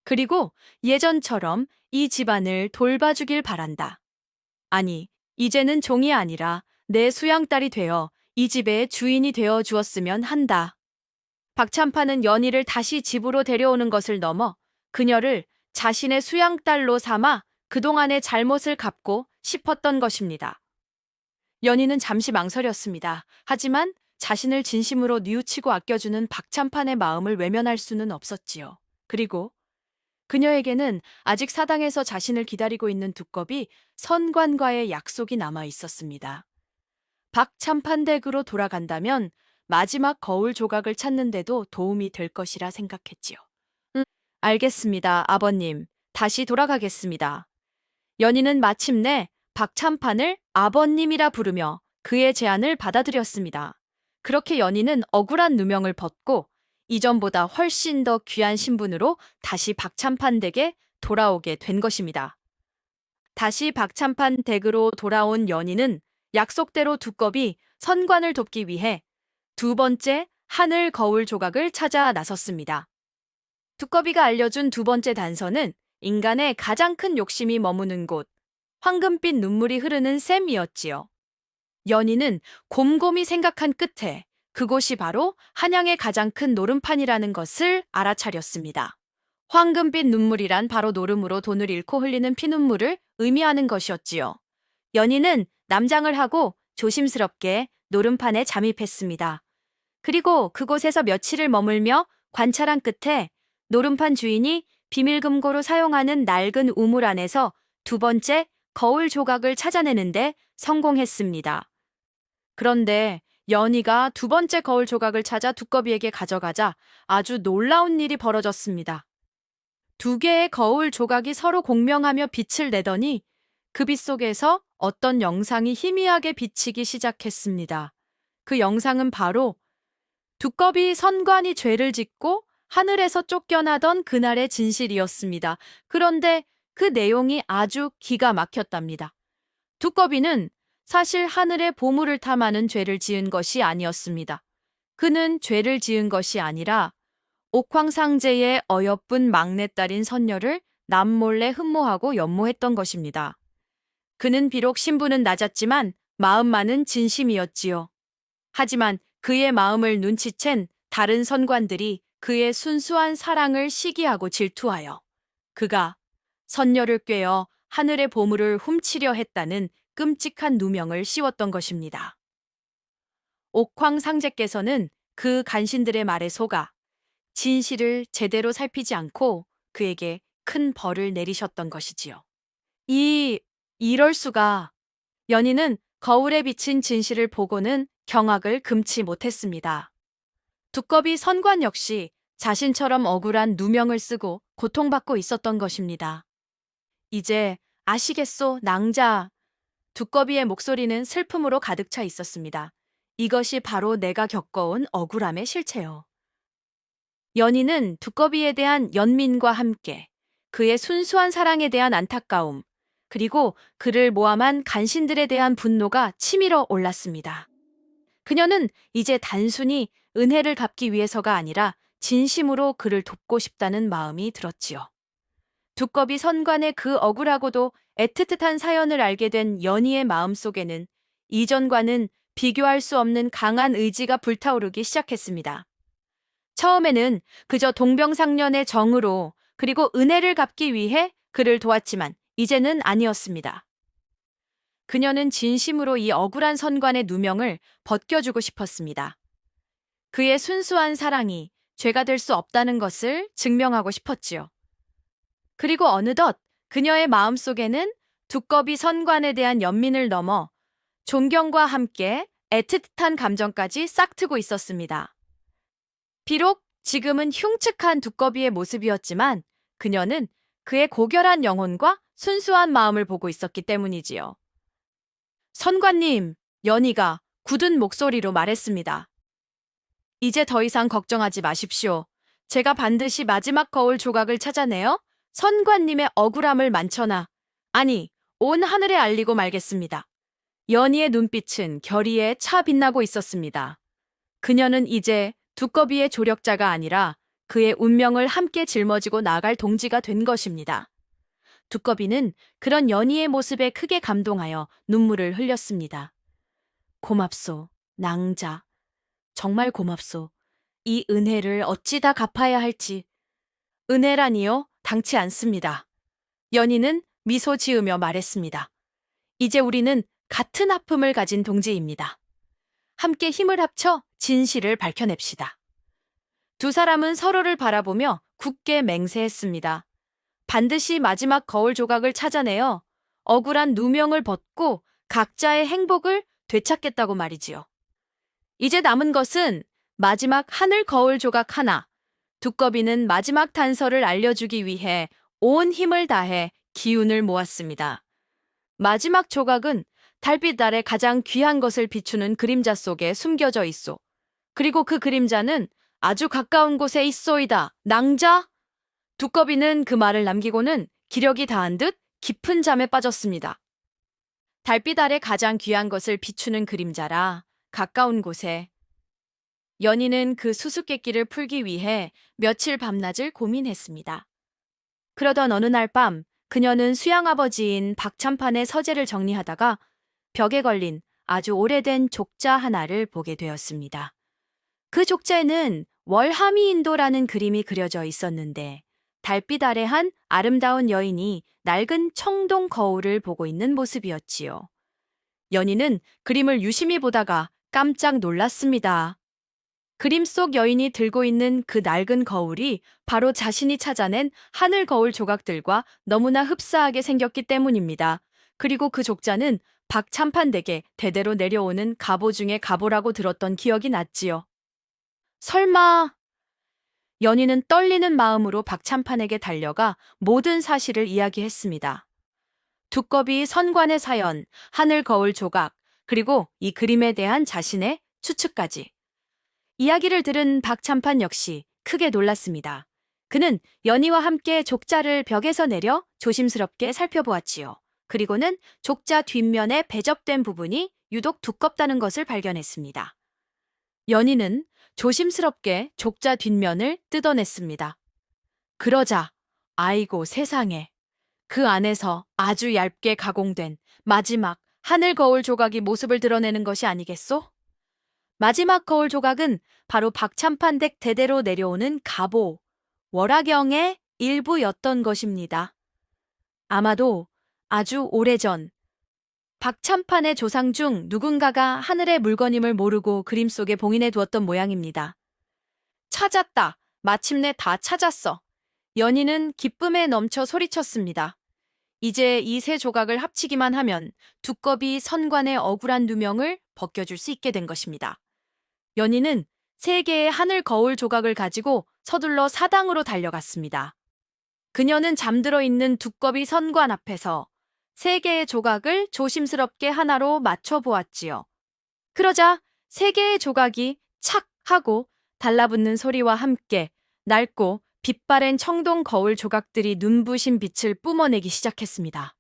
그리고 예전처럼 이 집안을 돌봐주길 바란다. 아니, 이제는 종이 아니라 내 수양딸이 되어 이 집의 주인이 되어 주었으면 한다. 박찬판은 연희를 다시 집으로 데려오는 것을 넘어 그녀를 자신의 수양딸로 삼아 그동안의 잘못을 갚고 싶었던 것입니다. 연희는 잠시 망설였습니다. 하지만 자신을 진심으로 뉘우치고 아껴주는 박찬판의 마음을 외면할 수는 없었지요. 그리고 그녀에게는 아직 사당에서 자신을 기다리고 있는 두꺼비 선관과의 약속이 남아 있었습니다. 박찬판 댁으로 돌아간다면 마지막 거울 조각을 찾는데도 도움이 될 것이라 생각했지요. 알겠습니다, 아버님. 다시 돌아가겠습니다. 연희는 마침내 박찬판을 아버님이라 부르며 그의 제안을 받아들였습니다. 그렇게 연희는 억울한 누명을 벗고 이전보다 훨씬 더 귀한 신분으로 다시 박찬판 댁에 돌아오게 된 것입니다. 다시 박찬판 댁으로 돌아온 연희는 약속대로 두꺼비 선관을 돕기 위해 두 번째 하늘 거울 조각을 찾아 나섰습니다. 두꺼비가 알려준 두 번째 단서는 인간의 가장 큰 욕심이 머무는 곳, 황금빛 눈물이 흐르는 샘이었지요. 연희는 곰곰이 생각한 끝에 그곳이 바로 한양의 가장 큰 노름판이라는 것을 알아차렸습니다. 황금빛 눈물이란 바로 노름으로 돈을 잃고 흘리는 피눈물을 의미하는 것이었지요. 연희는 남장을 하고 조심스럽게 노름판에 잠입했습니다. 그리고 그곳에서 며칠을 머물며 관찰한 끝에 노름판 주인이 비밀금고로 사용하는 낡은 우물 안에서 두 번째 거울 조각을 찾아내는데 성공했습니다. 그런데 연희가 두 번째 거울 조각을 찾아 두꺼비에게 가져가자 아주 놀라운 일이 벌어졌습니다. 두 개의 거울 조각이 서로 공명하며 빛을 내더니 그 빛 속에서 어떤 영상이 희미하게 비치기 시작했습니다. 그 영상은 바로 두꺼비 선관이 죄를 짓고 하늘에서 쫓겨나던 그날의 진실이었습니다. 그런데 그 내용이 아주 기가 막혔답니다. 두꺼비는 사실 하늘의 보물을 탐하는 죄를 지은 것이 아니었습니다. 그는 죄를 지은 것이 아니라 옥황상제의 어여쁜 막내딸인 선녀를 남몰래 흠모하고 연모했던 것입니다. 그는 비록 신분은 낮았지만 마음만은 진심이었지요. 하지만 그의 마음을 눈치챈 다른 선관들이 그의 순수한 사랑을 시기하고 질투하여 그가 선녀를 꿰어 하늘의 보물을 훔치려 했다는 끔찍한 누명을 씌웠던 것입니다. 옥황상제께서는 그 간신들의 말에 속아 진실을 제대로 살피지 않고 그에게 큰 벌을 내리셨던 것이지요. 이럴 수가. 연희는 거울에 비친 진실을 보고는 경악을 금치 못했습니다. 두꺼비 선관 역시 자신처럼 억울한 누명을 쓰고 고통받고 있었던 것입니다. 이제 아시겠소, 낭자. 두꺼비의 목소리는 슬픔으로 가득 차 있었습니다. 이것이 바로 내가 겪어온 억울함의 실체요. 연희는 두꺼비에 대한 연민과 함께 그의 순수한 사랑에 대한 안타까움, 그리고 그를 모함한 간신들에 대한 분노가 치밀어 올랐습니다. 그녀는 이제 단순히 은혜를 갚기 위해서가 아니라 진심으로 그를 돕고 싶다는 마음이 들었지요. 두꺼비 선관의 그 억울하고도 애틋한 사연을 알게 된 연희의 마음속에는 이전과는 비교할 수 없는 강한 의지가 불타오르기 시작했습니다. 처음에는 그저 동병상련의 정으로 그리고 은혜를 갚기 위해 그를 도왔지만 이제는 아니었습니다. 그녀는 진심으로 이 억울한 선관의 누명을 벗겨주고 싶었습니다. 그의 순수한 사랑이 죄가 될 수 없다는 것을 증명하고 싶었지요. 그리고 어느덧 그녀의 마음속에는 두꺼비 선관에 대한 연민을 넘어 존경과 함께 애틋한 감정까지 싹트고 있었습니다. 비록 지금은 흉측한 두꺼비의 모습이었지만 그녀는 그의 고결한 영혼과 순수한 마음을 보고 있었기 때문이지요. 선관님, 연희가 굳은 목소리로 말했습니다. 이제 더 이상 걱정하지 마십시오. 제가 반드시 마지막 거울 조각을 찾아내어 선관님의 억울함을 만천하, 아니, 온 하늘에 알리고 말겠습니다. 연희의 눈빛은 결의에 차 빛나고 있었습니다. 그녀는 이제 두꺼비의 조력자가 아니라 그의 운명을 함께 짊어지고 나아갈 동지가 된 것입니다. 두꺼비는 그런 연희의 모습에 크게 감동하여 눈물을 흘렸습니다. 고맙소, 낭자. 정말 고맙소. 이 은혜를 어찌 다 갚아야 할지. 은혜라니요? 당치 않습니다. 연희는 미소 지으며 말했습니다. 이제 우리는 같은 아픔을 가진 동지입니다. 함께 힘을 합쳐 진실을 밝혀냅시다. 두 사람은 서로를 바라보며 굳게 맹세했습니다. 반드시 마지막 거울 조각을 찾아내어 억울한 누명을 벗고 각자의 행복을 되찾겠다고 말이지요. 이제 남은 것은 마지막 하늘 거울 조각 하나. 두꺼비는 마지막 단서를 알려주기 위해 온 힘을 다해 기운을 모았습니다. 마지막 조각은 달빛 아래 가장 귀한 것을 비추는 그림자 속에 숨겨져 있소. 그리고 그 그림자는 아주 가까운 곳에 있소이다. 낭자? 두꺼비는 그 말을 남기고는 기력이 다한 듯 깊은 잠에 빠졌습니다. 달빛 아래 가장 귀한 것을 비추는 그림자라 가까운 곳에. 연희는 그 수수께끼를 풀기 위해 며칠 밤낮을 고민했습니다. 그러던 어느 날 밤 그녀는 수양아버지인 박찬판의 서재를 정리하다가 벽에 걸린 아주 오래된 족자 하나를 보게 되었습니다. 그 족자에는 월하미인도라는 그림이 그려져 있었는데 달빛 아래 한 아름다운 여인이 낡은 청동 거울을 보고 있는 모습이었지요. 연희는 그림을 유심히 보다가 깜짝 놀랐습니다. 그림 속 여인이 들고 있는 그 낡은 거울이 바로 자신이 찾아낸 하늘 거울 조각들과 너무나 흡사하게 생겼기 때문입니다. 그리고 그 족자는 박참판댁에 대대로 내려오는 가보 중의 가보라고 들었던 기억이 났지요. 설마. 연희는 떨리는 마음으로 박참판에게 달려가 모든 사실을 이야기했습니다. 두꺼비 선관의 사연, 하늘 거울 조각, 그리고 이 그림에 대한 자신의 추측까지. 이야기를 들은 박참판 역시 크게 놀랐습니다. 그는 연희와 함께 족자를 벽에서 내려 조심스럽게 살펴보았지요. 그리고는 족자 뒷면에 배접된 부분이 유독 두껍다는 것을 발견했습니다. 연희는 조심스럽게 족자 뒷면을 뜯어냈습니다. 그러자, 아이고 세상에. 그 안에서 아주 얇게 가공된 마지막 하늘 거울 조각이 모습을 드러내는 것이 아니겠소? 마지막 거울 조각은 바로 박참판댁 대대로 내려오는 가보, 월화경의 일부였던 것입니다. 아마도 아주 오래전 박참판의 조상 중 누군가가 하늘의 물건임을 모르고 그림 속에 봉인해 두었던 모양입니다. 찾았다. 마침내 다 찾았어. 연희는 기쁨에 넘쳐 소리쳤습니다. 이제 이 세 조각을 합치기만 하면 두꺼비 선관의 억울한 누명을 벗겨줄 수 있게 된 것입니다. 연희는 세 개의 하늘 거울 조각을 가지고 서둘러 사당으로 달려갔습니다. 그녀는 잠들어 있는 두꺼비 선관 앞에서 세 개의 조각을 조심스럽게 하나로 맞춰 보았지요. 그러자 세 개의 조각이 착 하고 달라붙는 소리와 함께 낡고 빛바랜 청동 거울 조각들이 눈부신 빛을 뿜어내기 시작했습니다.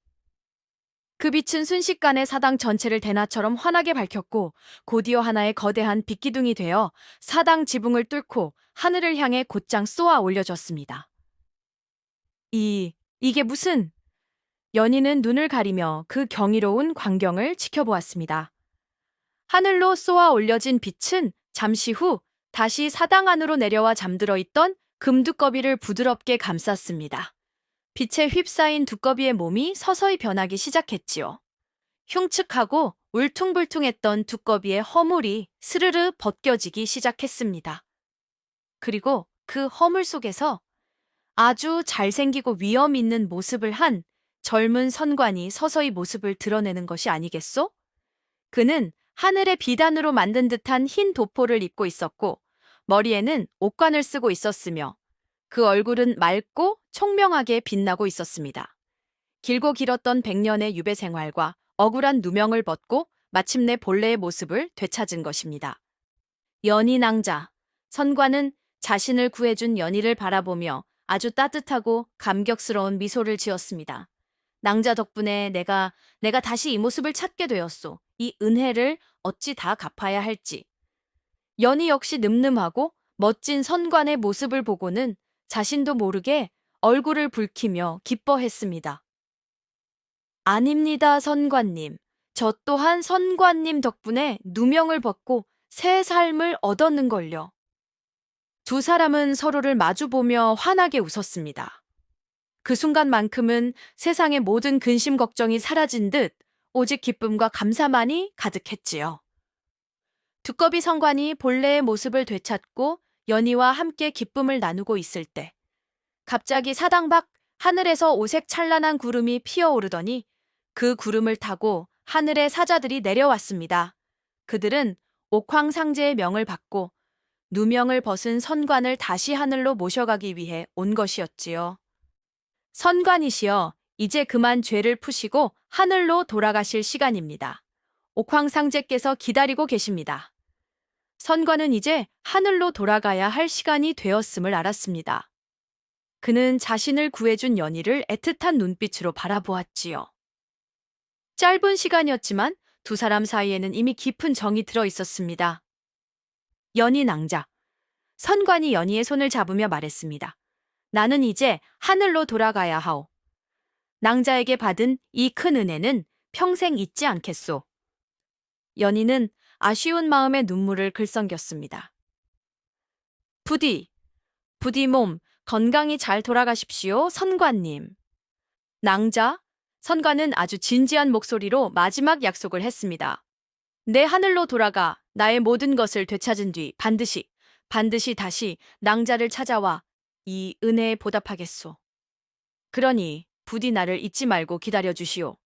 그 빛은 순식간에 사당 전체를 대낮처럼 환하게 밝혔고 곧이어 하나의 거대한 빛기둥이 되어 사당 지붕을 뚫고 하늘을 향해 곧장 쏘아 올려졌습니다. 이게 무슨? 연희는 눈을 가리며 그 경이로운 광경을 지켜보았습니다. 하늘로 쏘아 올려진 빛은 잠시 후 다시 사당 안으로 내려와 잠들어 있던 금두꺼비를 부드럽게 감쌌습니다. 빛에 휩싸인 두꺼비의 몸이 서서히 변하기 시작했지요. 흉측하고 울퉁불퉁했던 두꺼비의 허물이 스르르 벗겨지기 시작했습니다. 그리고 그 허물 속에서 아주 잘생기고 위험 있는 모습을 한 젊은 선관이 서서히 모습을 드러내는 것이 아니겠소? 그는 하늘의 비단으로 만든 듯한 흰 도포를 입고 있었고 머리에는 옥관을 쓰고 있었으며 그 얼굴은 맑고 총명하게 빛나고 있었습니다. 길고 길었던 100년의 유배 생활과 억울한 누명을 벗고 마침내 본래의 모습을 되찾은 것입니다. 연희 낭자. 선관은 자신을 구해준 연희를 바라보며 아주 따뜻하고 감격스러운 미소를 지었습니다. 낭자 덕분에 내가 다시 이 모습을 찾게 되었소. 이 은혜를 어찌 다 갚아야 할지. 연희 역시 늠름하고 멋진 선관의 모습을 보고는 자신도 모르게 얼굴을 붉히며 기뻐했습니다. 아닙니다, 선관님. 저 또한 선관님 덕분에 누명을 벗고 새 삶을 얻었는걸요. 두 사람은 서로를 마주보며 환하게 웃었습니다. 그 순간만큼은 세상의 모든 근심 걱정이 사라진 듯 오직 기쁨과 감사만이 가득했지요. 두꺼비 선관이 본래의 모습을 되찾고 연희와 함께 기쁨을 나누고 있을 때 갑자기 사당 밖 하늘에서 오색 찬란한 구름이 피어오르더니 그 구름을 타고 하늘의 사자들이 내려왔습니다. 그들은 옥황상제의 명을 받고 누명을 벗은 선관을 다시 하늘로 모셔가기 위해 온 것이었지요. 선관이시여, 이제 그만 죄를 푸시고 하늘로 돌아가실 시간입니다. 옥황상제께서 기다리고 계십니다. 선관은 이제 하늘로 돌아가야 할 시간이 되었음을 알았습니다. 그는 자신을 구해준 연희를 애틋한 눈빛으로 바라보았지요. 짧은 시간이었지만 두 사람 사이에는 이미 깊은 정이 들어 있었습니다. 연희 낭자. 선관이 연희의 손을 잡으며 말했습니다. 나는 이제 하늘로 돌아가야 하오. 낭자에게 받은 이 큰 은혜는 평생 잊지 않겠소. 연희는 아쉬운 마음에 눈물을 글썽겼습니다. 부디 몸, 건강히 잘 돌아가십시오, 선관님. 낭자, 선관은 아주 진지한 목소리로 마지막 약속을 했습니다. 내 하늘로 돌아가 나의 모든 것을 되찾은 뒤 반드시 다시 낭자를 찾아와 이 은혜에 보답하겠소. 그러니 부디 나를 잊지 말고 기다려 주시오.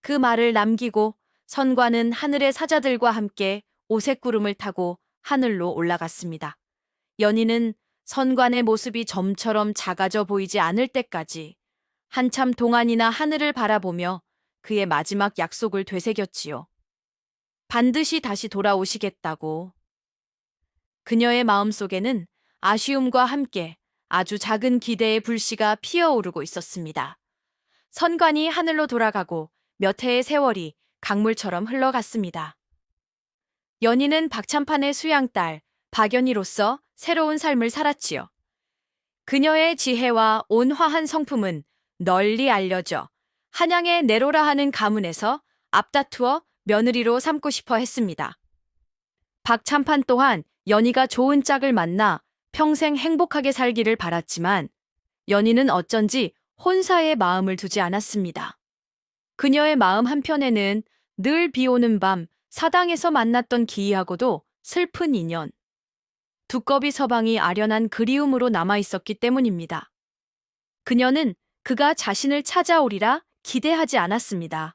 그 말을 남기고 선관은 하늘의 사자들과 함께 오색구름을 타고 하늘로 올라갔습니다. 연희는 선관의 모습이 점처럼 작아져 보이지 않을 때까지 한참 동안이나 하늘을 바라보며 그의 마지막 약속을 되새겼지요. 반드시 다시 돌아오시겠다고. 그녀의 마음속에는 아쉬움과 함께 아주 작은 기대의 불씨가 피어오르고 있었습니다. 선관이 하늘로 돌아가고 몇 해의 세월이 강물처럼 흘러갔습니다. 연희는 박찬판의 수양딸 박연희로서 새로운 삶을 살았지요. 그녀의 지혜와 온화한 성품은 널리 알려져 한양의 내로라 하는 가문에서 앞다투어 며느리로 삼고 싶어 했습니다. 박찬판 또한 연희가 좋은 짝을 만나 평생 행복하게 살기를 바랐지만 연희는 어쩐지 혼사의 마음을 두지 않았습니다. 그녀의 마음 한편에는 늘 비오는 밤 사당에서 만났던 기이하고도 슬픈 인연, 두꺼비 서방이 아련한 그리움으로 남아있었기 때문입니다. 그녀는 그가 자신을 찾아오리라 기대하지 않았습니다.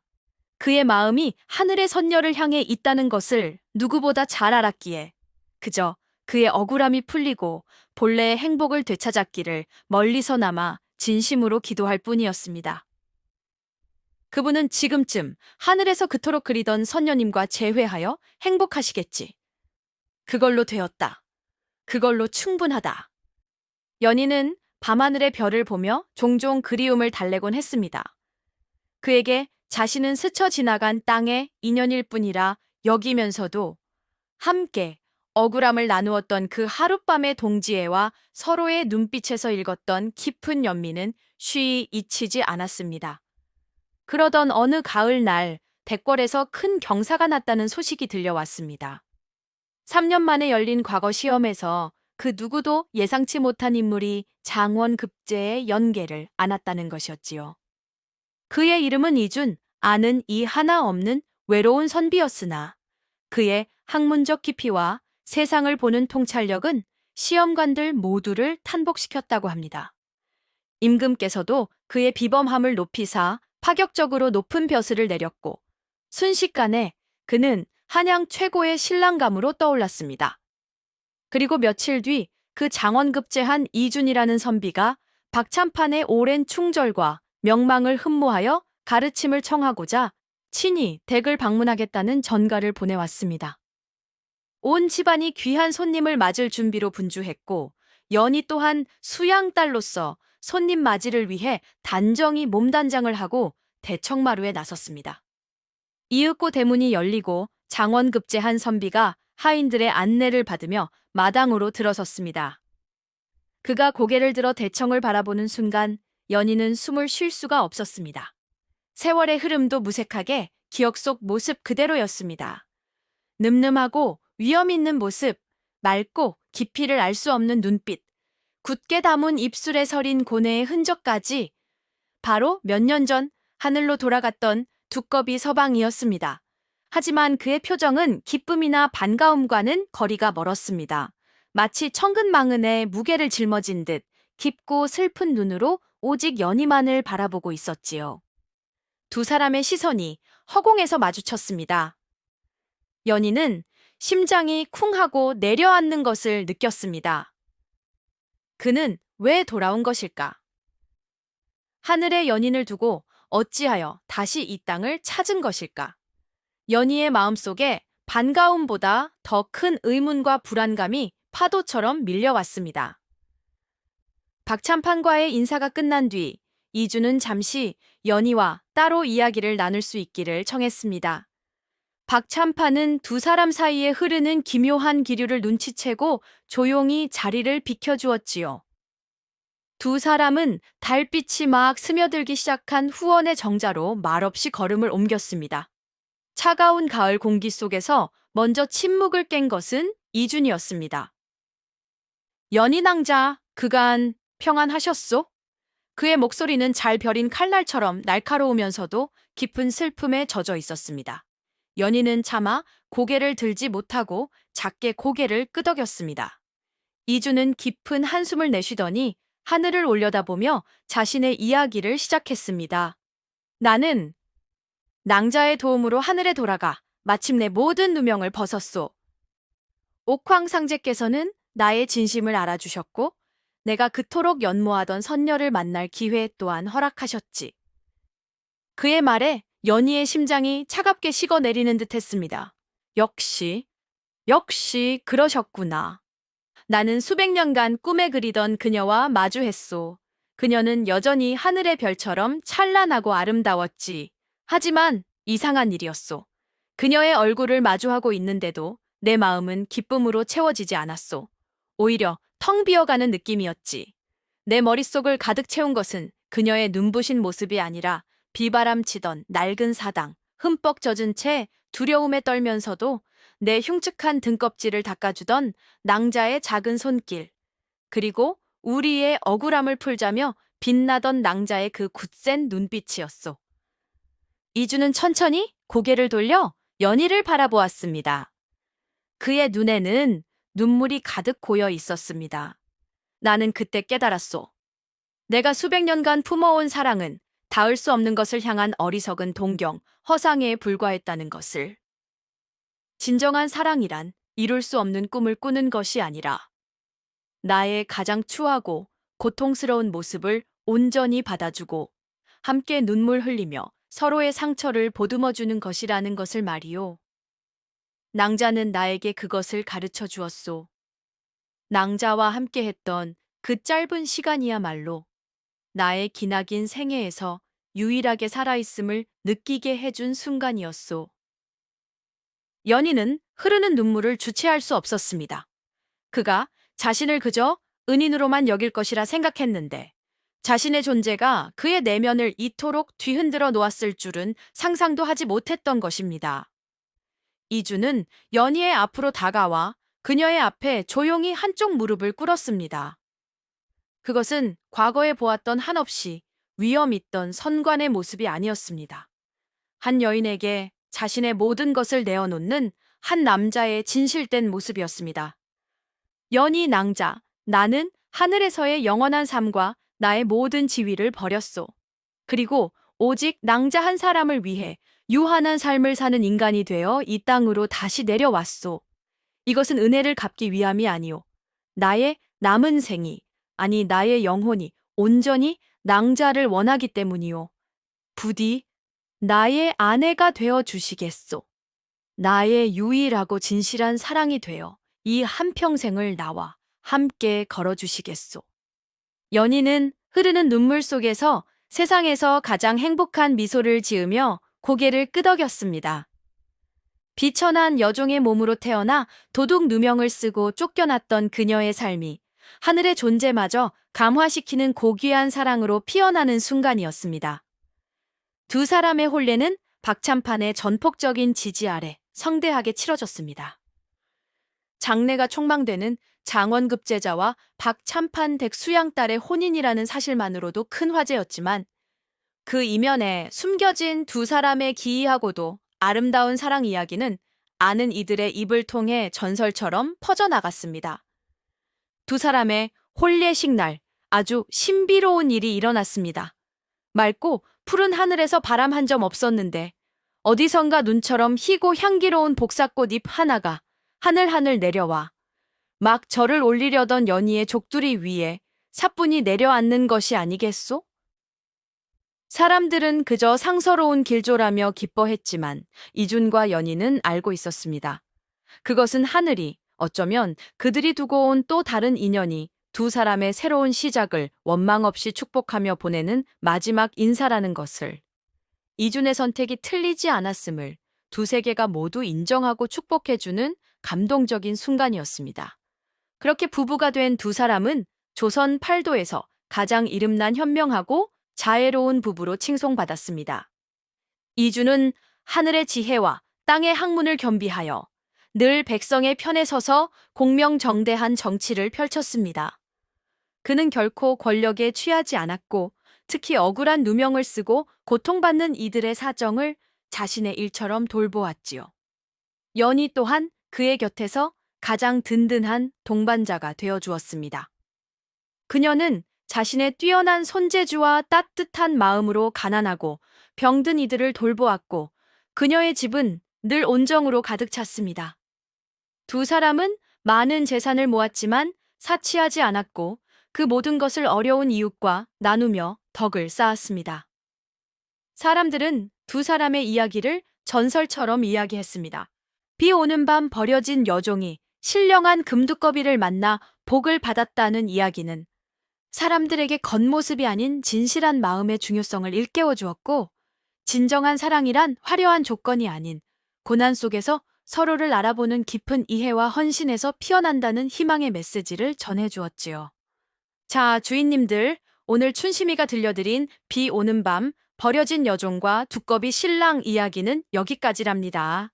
그의 마음이 하늘의 선녀를 향해 있다는 것을 누구보다 잘 알았기에 그저 그의 억울함이 풀리고 본래의 행복을 되찾았기를 멀리서나마 진심으로 기도할 뿐이었습니다. 그분은 지금쯤 하늘에서 그토록 그리던 선녀님과 재회하여 행복하시겠지. 그걸로 되었다. 그걸로 충분하다. 연희는 밤하늘의 별을 보며 종종 그리움을 달래곤 했습니다. 그에게 자신은 스쳐 지나간 땅의 인연일 뿐이라 여기면서도 함께 억울함을 나누었던 그 하룻밤의 동지애와 서로의 눈빛에서 읽었던 깊은 연민은 쉬이 잊히지 않았습니다. 그러던 어느 가을날 대궐에서 큰 경사가 났다는 소식이 들려왔습니다. 3년 만에 열린 과거 시험에서 그 누구도 예상치 못한 인물이 장원급제의 연계를 안았다는 것이었지요. 그의 이름은 이준, 아는 이 하나 없는 외로운 선비였으나 그의 학문적 깊이와 세상을 보는 통찰력은 시험관들 모두를 탄복시켰다고 합니다. 임금께서도 그의 비범함을 높이사 파격적으로 높은 벼슬을 내렸고 순식간에 그는 한양 최고의 신랑감으로 떠올랐습니다. 그리고 며칠 뒤 그 장원급제한 이준이라는 선비가 박찬판의 오랜 충절과 명망을 흠모하여 가르침을 청하고자 친히 댁을 방문하겠다는 전가를 보내왔습니다. 온 집안이 귀한 손님을 맞을 준비로 분주했고 연희 또한 수양딸로서 손님 맞이를 위해 단정히 몸단장을 하고 대청마루에 나섰습니다. 이윽고 대문이 열리고 장원급제한 선비가 하인들의 안내를 받으며 마당으로 들어섰습니다. 그가 고개를 들어 대청을 바라보는 순간 연희는 숨을 쉴 수가 없었습니다. 세월의 흐름도 무색하게 기억 속 모습 그대로였습니다. 늠름하고 위험 있는 모습, 맑고 깊이를 알 수 없는 눈빛, 굳게 담은 입술에 서린 고뇌의 흔적까지 바로 몇 년 전 하늘로 돌아갔던 두꺼비 서방이었습니다. 하지만 그의 표정은 기쁨이나 반가움과는 거리가 멀었습니다. 마치 천근만근에 무게를 짊어진 듯 깊고 슬픈 눈으로 오직 연희만을 바라보고 있었지요. 두 사람의 시선이 허공에서 마주쳤습니다. 연희는 심장이 쿵하고 내려앉는 것을 느꼈습니다. 그는 왜 돌아온 것일까? 하늘의 연인을 두고 어찌하여 다시 이 땅을 찾은 것일까? 연희의 마음속에 반가움보다 더 큰 의문과 불안감이 파도처럼 밀려왔습니다. 박찬판과의 인사가 끝난 뒤 이준은 잠시 연희와 따로 이야기를 나눌 수 있기를 청했습니다. 박찬판은 두 사람 사이에 흐르는 기묘한 기류를 눈치채고 조용히 자리를 비켜주었지요. 두 사람은 달빛이 막 스며들기 시작한 후원의 정자로 말없이 걸음을 옮겼습니다. 차가운 가을 공기 속에서 먼저 침묵을 깬 것은 이준이었습니다. 연희 낭자, 그간 평안하셨소? 그의 목소리는 잘 벼린 칼날처럼 날카로우면서도 깊은 슬픔에 젖어 있었습니다. 연희는 차마 고개를 들지 못하고 작게 고개를 끄덕였습니다. 이주는 깊은 한숨을 내쉬더니 하늘을 올려다보며 자신의 이야기를 시작했습니다. 나는 낭자의 도움으로 하늘에 돌아가 마침내 모든 누명을 벗었소. 옥황상제께서는 나의 진심을 알아주셨고 내가 그토록 연모하던 선녀를 만날 기회 또한 허락하셨지. 그의 말에 연희의 심장이 차갑게 식어내리는 듯 했습니다. 역시 그러셨구나. 나는 수백 년간 꿈에 그리던 그녀와 마주했소. 그녀는 여전히 하늘의 별처럼 찬란하고 아름다웠지. 하지만 이상한 일이었소. 그녀의 얼굴을 마주하고 있는데도 내 마음은 기쁨으로 채워지지 않았소. 오히려 텅 비어가는 느낌이었지. 내 머릿속을 가득 채운 것은 그녀의 눈부신 모습이 아니라 비바람치던 낡은 사당, 흠뻑 젖은 채 두려움에 떨면서도 내 흉측한 등껍질을 닦아주던 낭자의 작은 손길, 그리고 우리의 억울함을 풀자며 빛나던 낭자의 그 굳센 눈빛이었소. 이주는 천천히 고개를 돌려 연희를 바라보았습니다. 그의 눈에는 눈물이 가득 고여 있었습니다. 나는 그때 깨달았소. 내가 수백 년간 품어온 사랑은 닿을 수 없는 것을 향한 어리석은 동경, 허상에 불과했다는 것을. 진정한 사랑이란 이룰 수 없는 꿈을 꾸는 것이 아니라 나의 가장 추하고 고통스러운 모습을 온전히 받아주고 함께 눈물 흘리며 서로의 상처를 보듬어주는 것이라는 것을 말이요. 낭자는 나에게 그것을 가르쳐 주었소. 낭자와 함께 했던 그 짧은 시간이야말로 나의 기나긴 생애에서 유일하게 살아있음을 느끼게 해준 순간이었소. 연희는 흐르는 눈물을 주체할 수 없었습니다. 그가 자신을 그저 은인으로만 여길 것이라 생각했는데 자신의 존재가 그의 내면을 이토록 뒤흔들어 놓았을 줄은 상상도 하지 못했던 것입니다. 이주는 연희의 앞으로 다가와 그녀의 앞에 조용히 한쪽 무릎을 꿇었습니다. 그것은 과거에 보았던 한없이 위험 있던 선관의 모습이 아니었습니다. 한 여인에게 자신의 모든 것을 내어놓는 한 남자의 진실된 모습이었습니다. 연희 낭자, 나는 하늘에서의 영원한 삶과 나의 모든 지위를 버렸소. 그리고 오직 낭자 한 사람을 위해 유한한 삶을 사는 인간이 되어 이 땅으로 다시 내려왔소. 이것은 은혜를 갚기 위함이 아니오. 나의 남은 생이, 아니 나의 영혼이 온전히 낭자를 원하기 때문이오. 부디 나의 아내가 되어 주시겠소. 나의 유일하고 진실한 사랑이 되어 이 한평생을 나와 함께 걸어주시겠소. 연희는 흐르는 눈물 속에서 세상에서 가장 행복한 미소를 지으며 고개를 끄덕였습니다. 비천한 여종의 몸으로 태어나 도둑 누명을 쓰고 쫓겨났던 그녀의 삶이 하늘의 존재마저 감화시키는 고귀한 사랑으로 피어나는 순간이었습니다. 두 사람의 혼례는 박찬판의 전폭적인 지지 아래 성대하게 치러졌습니다. 장래가 촉망되는 장원급제자와 박찬판 댁 수양딸의 혼인이라는 사실만으로도 큰 화제였지만 그 이면에 숨겨진 두 사람의 기이하고도 아름다운 사랑 이야기는 아는 이들의 입을 통해 전설처럼 퍼져나갔습니다. 두 사람의 혼례식 날 아주 신비로운 일이 일어났습니다. 맑고 푸른 하늘에서 바람 한 점 없었는데 어디선가 눈처럼 희고 향기로운 복사꽃 잎 하나가 하늘하늘 내려와 막 절을 올리려던 연희의 족두리 위에 사뿐히 내려앉는 것이 아니겠소? 사람들은 그저 상서로운 길조라며 기뻐했지만 이준과 연희는 알고 있었습니다. 그것은 하늘이 어쩌면 그들이 두고 온 또 다른 인연이 두 사람의 새로운 시작을 원망 없이 축복하며 보내는 마지막 인사라는 것을. 이준의 선택이 틀리지 않았음을 두 세계가 모두 인정하고 축복해주는 감동적인 순간이었습니다. 그렇게 부부가 된 두 사람은 조선 팔도에서 가장 이름난 현명하고 자애로운 부부로 칭송받았습니다. 이준은 하늘의 지혜와 땅의 학문을 겸비하여 늘 백성의 편에 서서 공명정대한 정치를 펼쳤습니다. 그는 결코 권력에 취하지 않았고 특히 억울한 누명을 쓰고 고통받는 이들의 사정을 자신의 일처럼 돌보았지요. 연희 또한 그의 곁에서 가장 든든한 동반자가 되어 주었습니다. 그녀는 자신의 뛰어난 손재주와 따뜻한 마음으로 가난하고 병든 이들을 돌보았고 그녀의 집은 늘 온정으로 가득 찼습니다. 두 사람은 많은 재산을 모았지만 사치하지 않았고 그 모든 것을 어려운 이웃과 나누며 덕을 쌓았습니다. 사람들은 두 사람의 이야기를 전설처럼 이야기했습니다. 비 오는 밤 버려진 여종이 신령한 금두꺼비를 만나 복을 받았다는 이야기는 사람들에게 겉모습이 아닌 진실한 마음의 중요성을 일깨워 주었고, 진정한 사랑이란 화려한 조건이 아닌 고난 속에서 서로를 알아보는 깊은 이해와 헌신에서 피어난다는 희망의 메시지를 전해 주었지요. 자, 주인님들, 오늘 춘심이가 들려드린 비 오는 밤 버려진 여종과 두꺼비 신랑 이야기는 여기까지랍니다.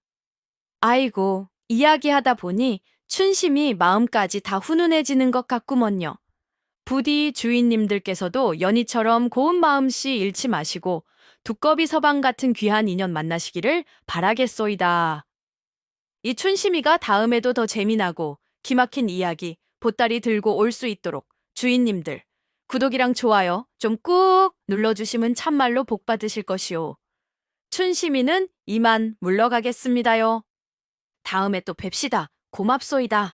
아이고, 이야기하다 보니 춘심이 마음까지 다 훈훈해지는 것 같구먼요. 부디 주인님들께서도 연희처럼 고운 마음씨 잃지 마시고 두꺼비 서방 같은 귀한 인연 만나시기를 바라겠소이다. 이 춘심이가 다음에도 더 재미나고 기막힌 이야기 보따리 들고 올 수 있도록 주인님들 구독이랑 좋아요 좀 꾹 눌러주시면 참말로 복 받으실 것이오. 춘심이는 이만 물러가겠습니다요. 다음에 또 뵙시다. 고맙소이다.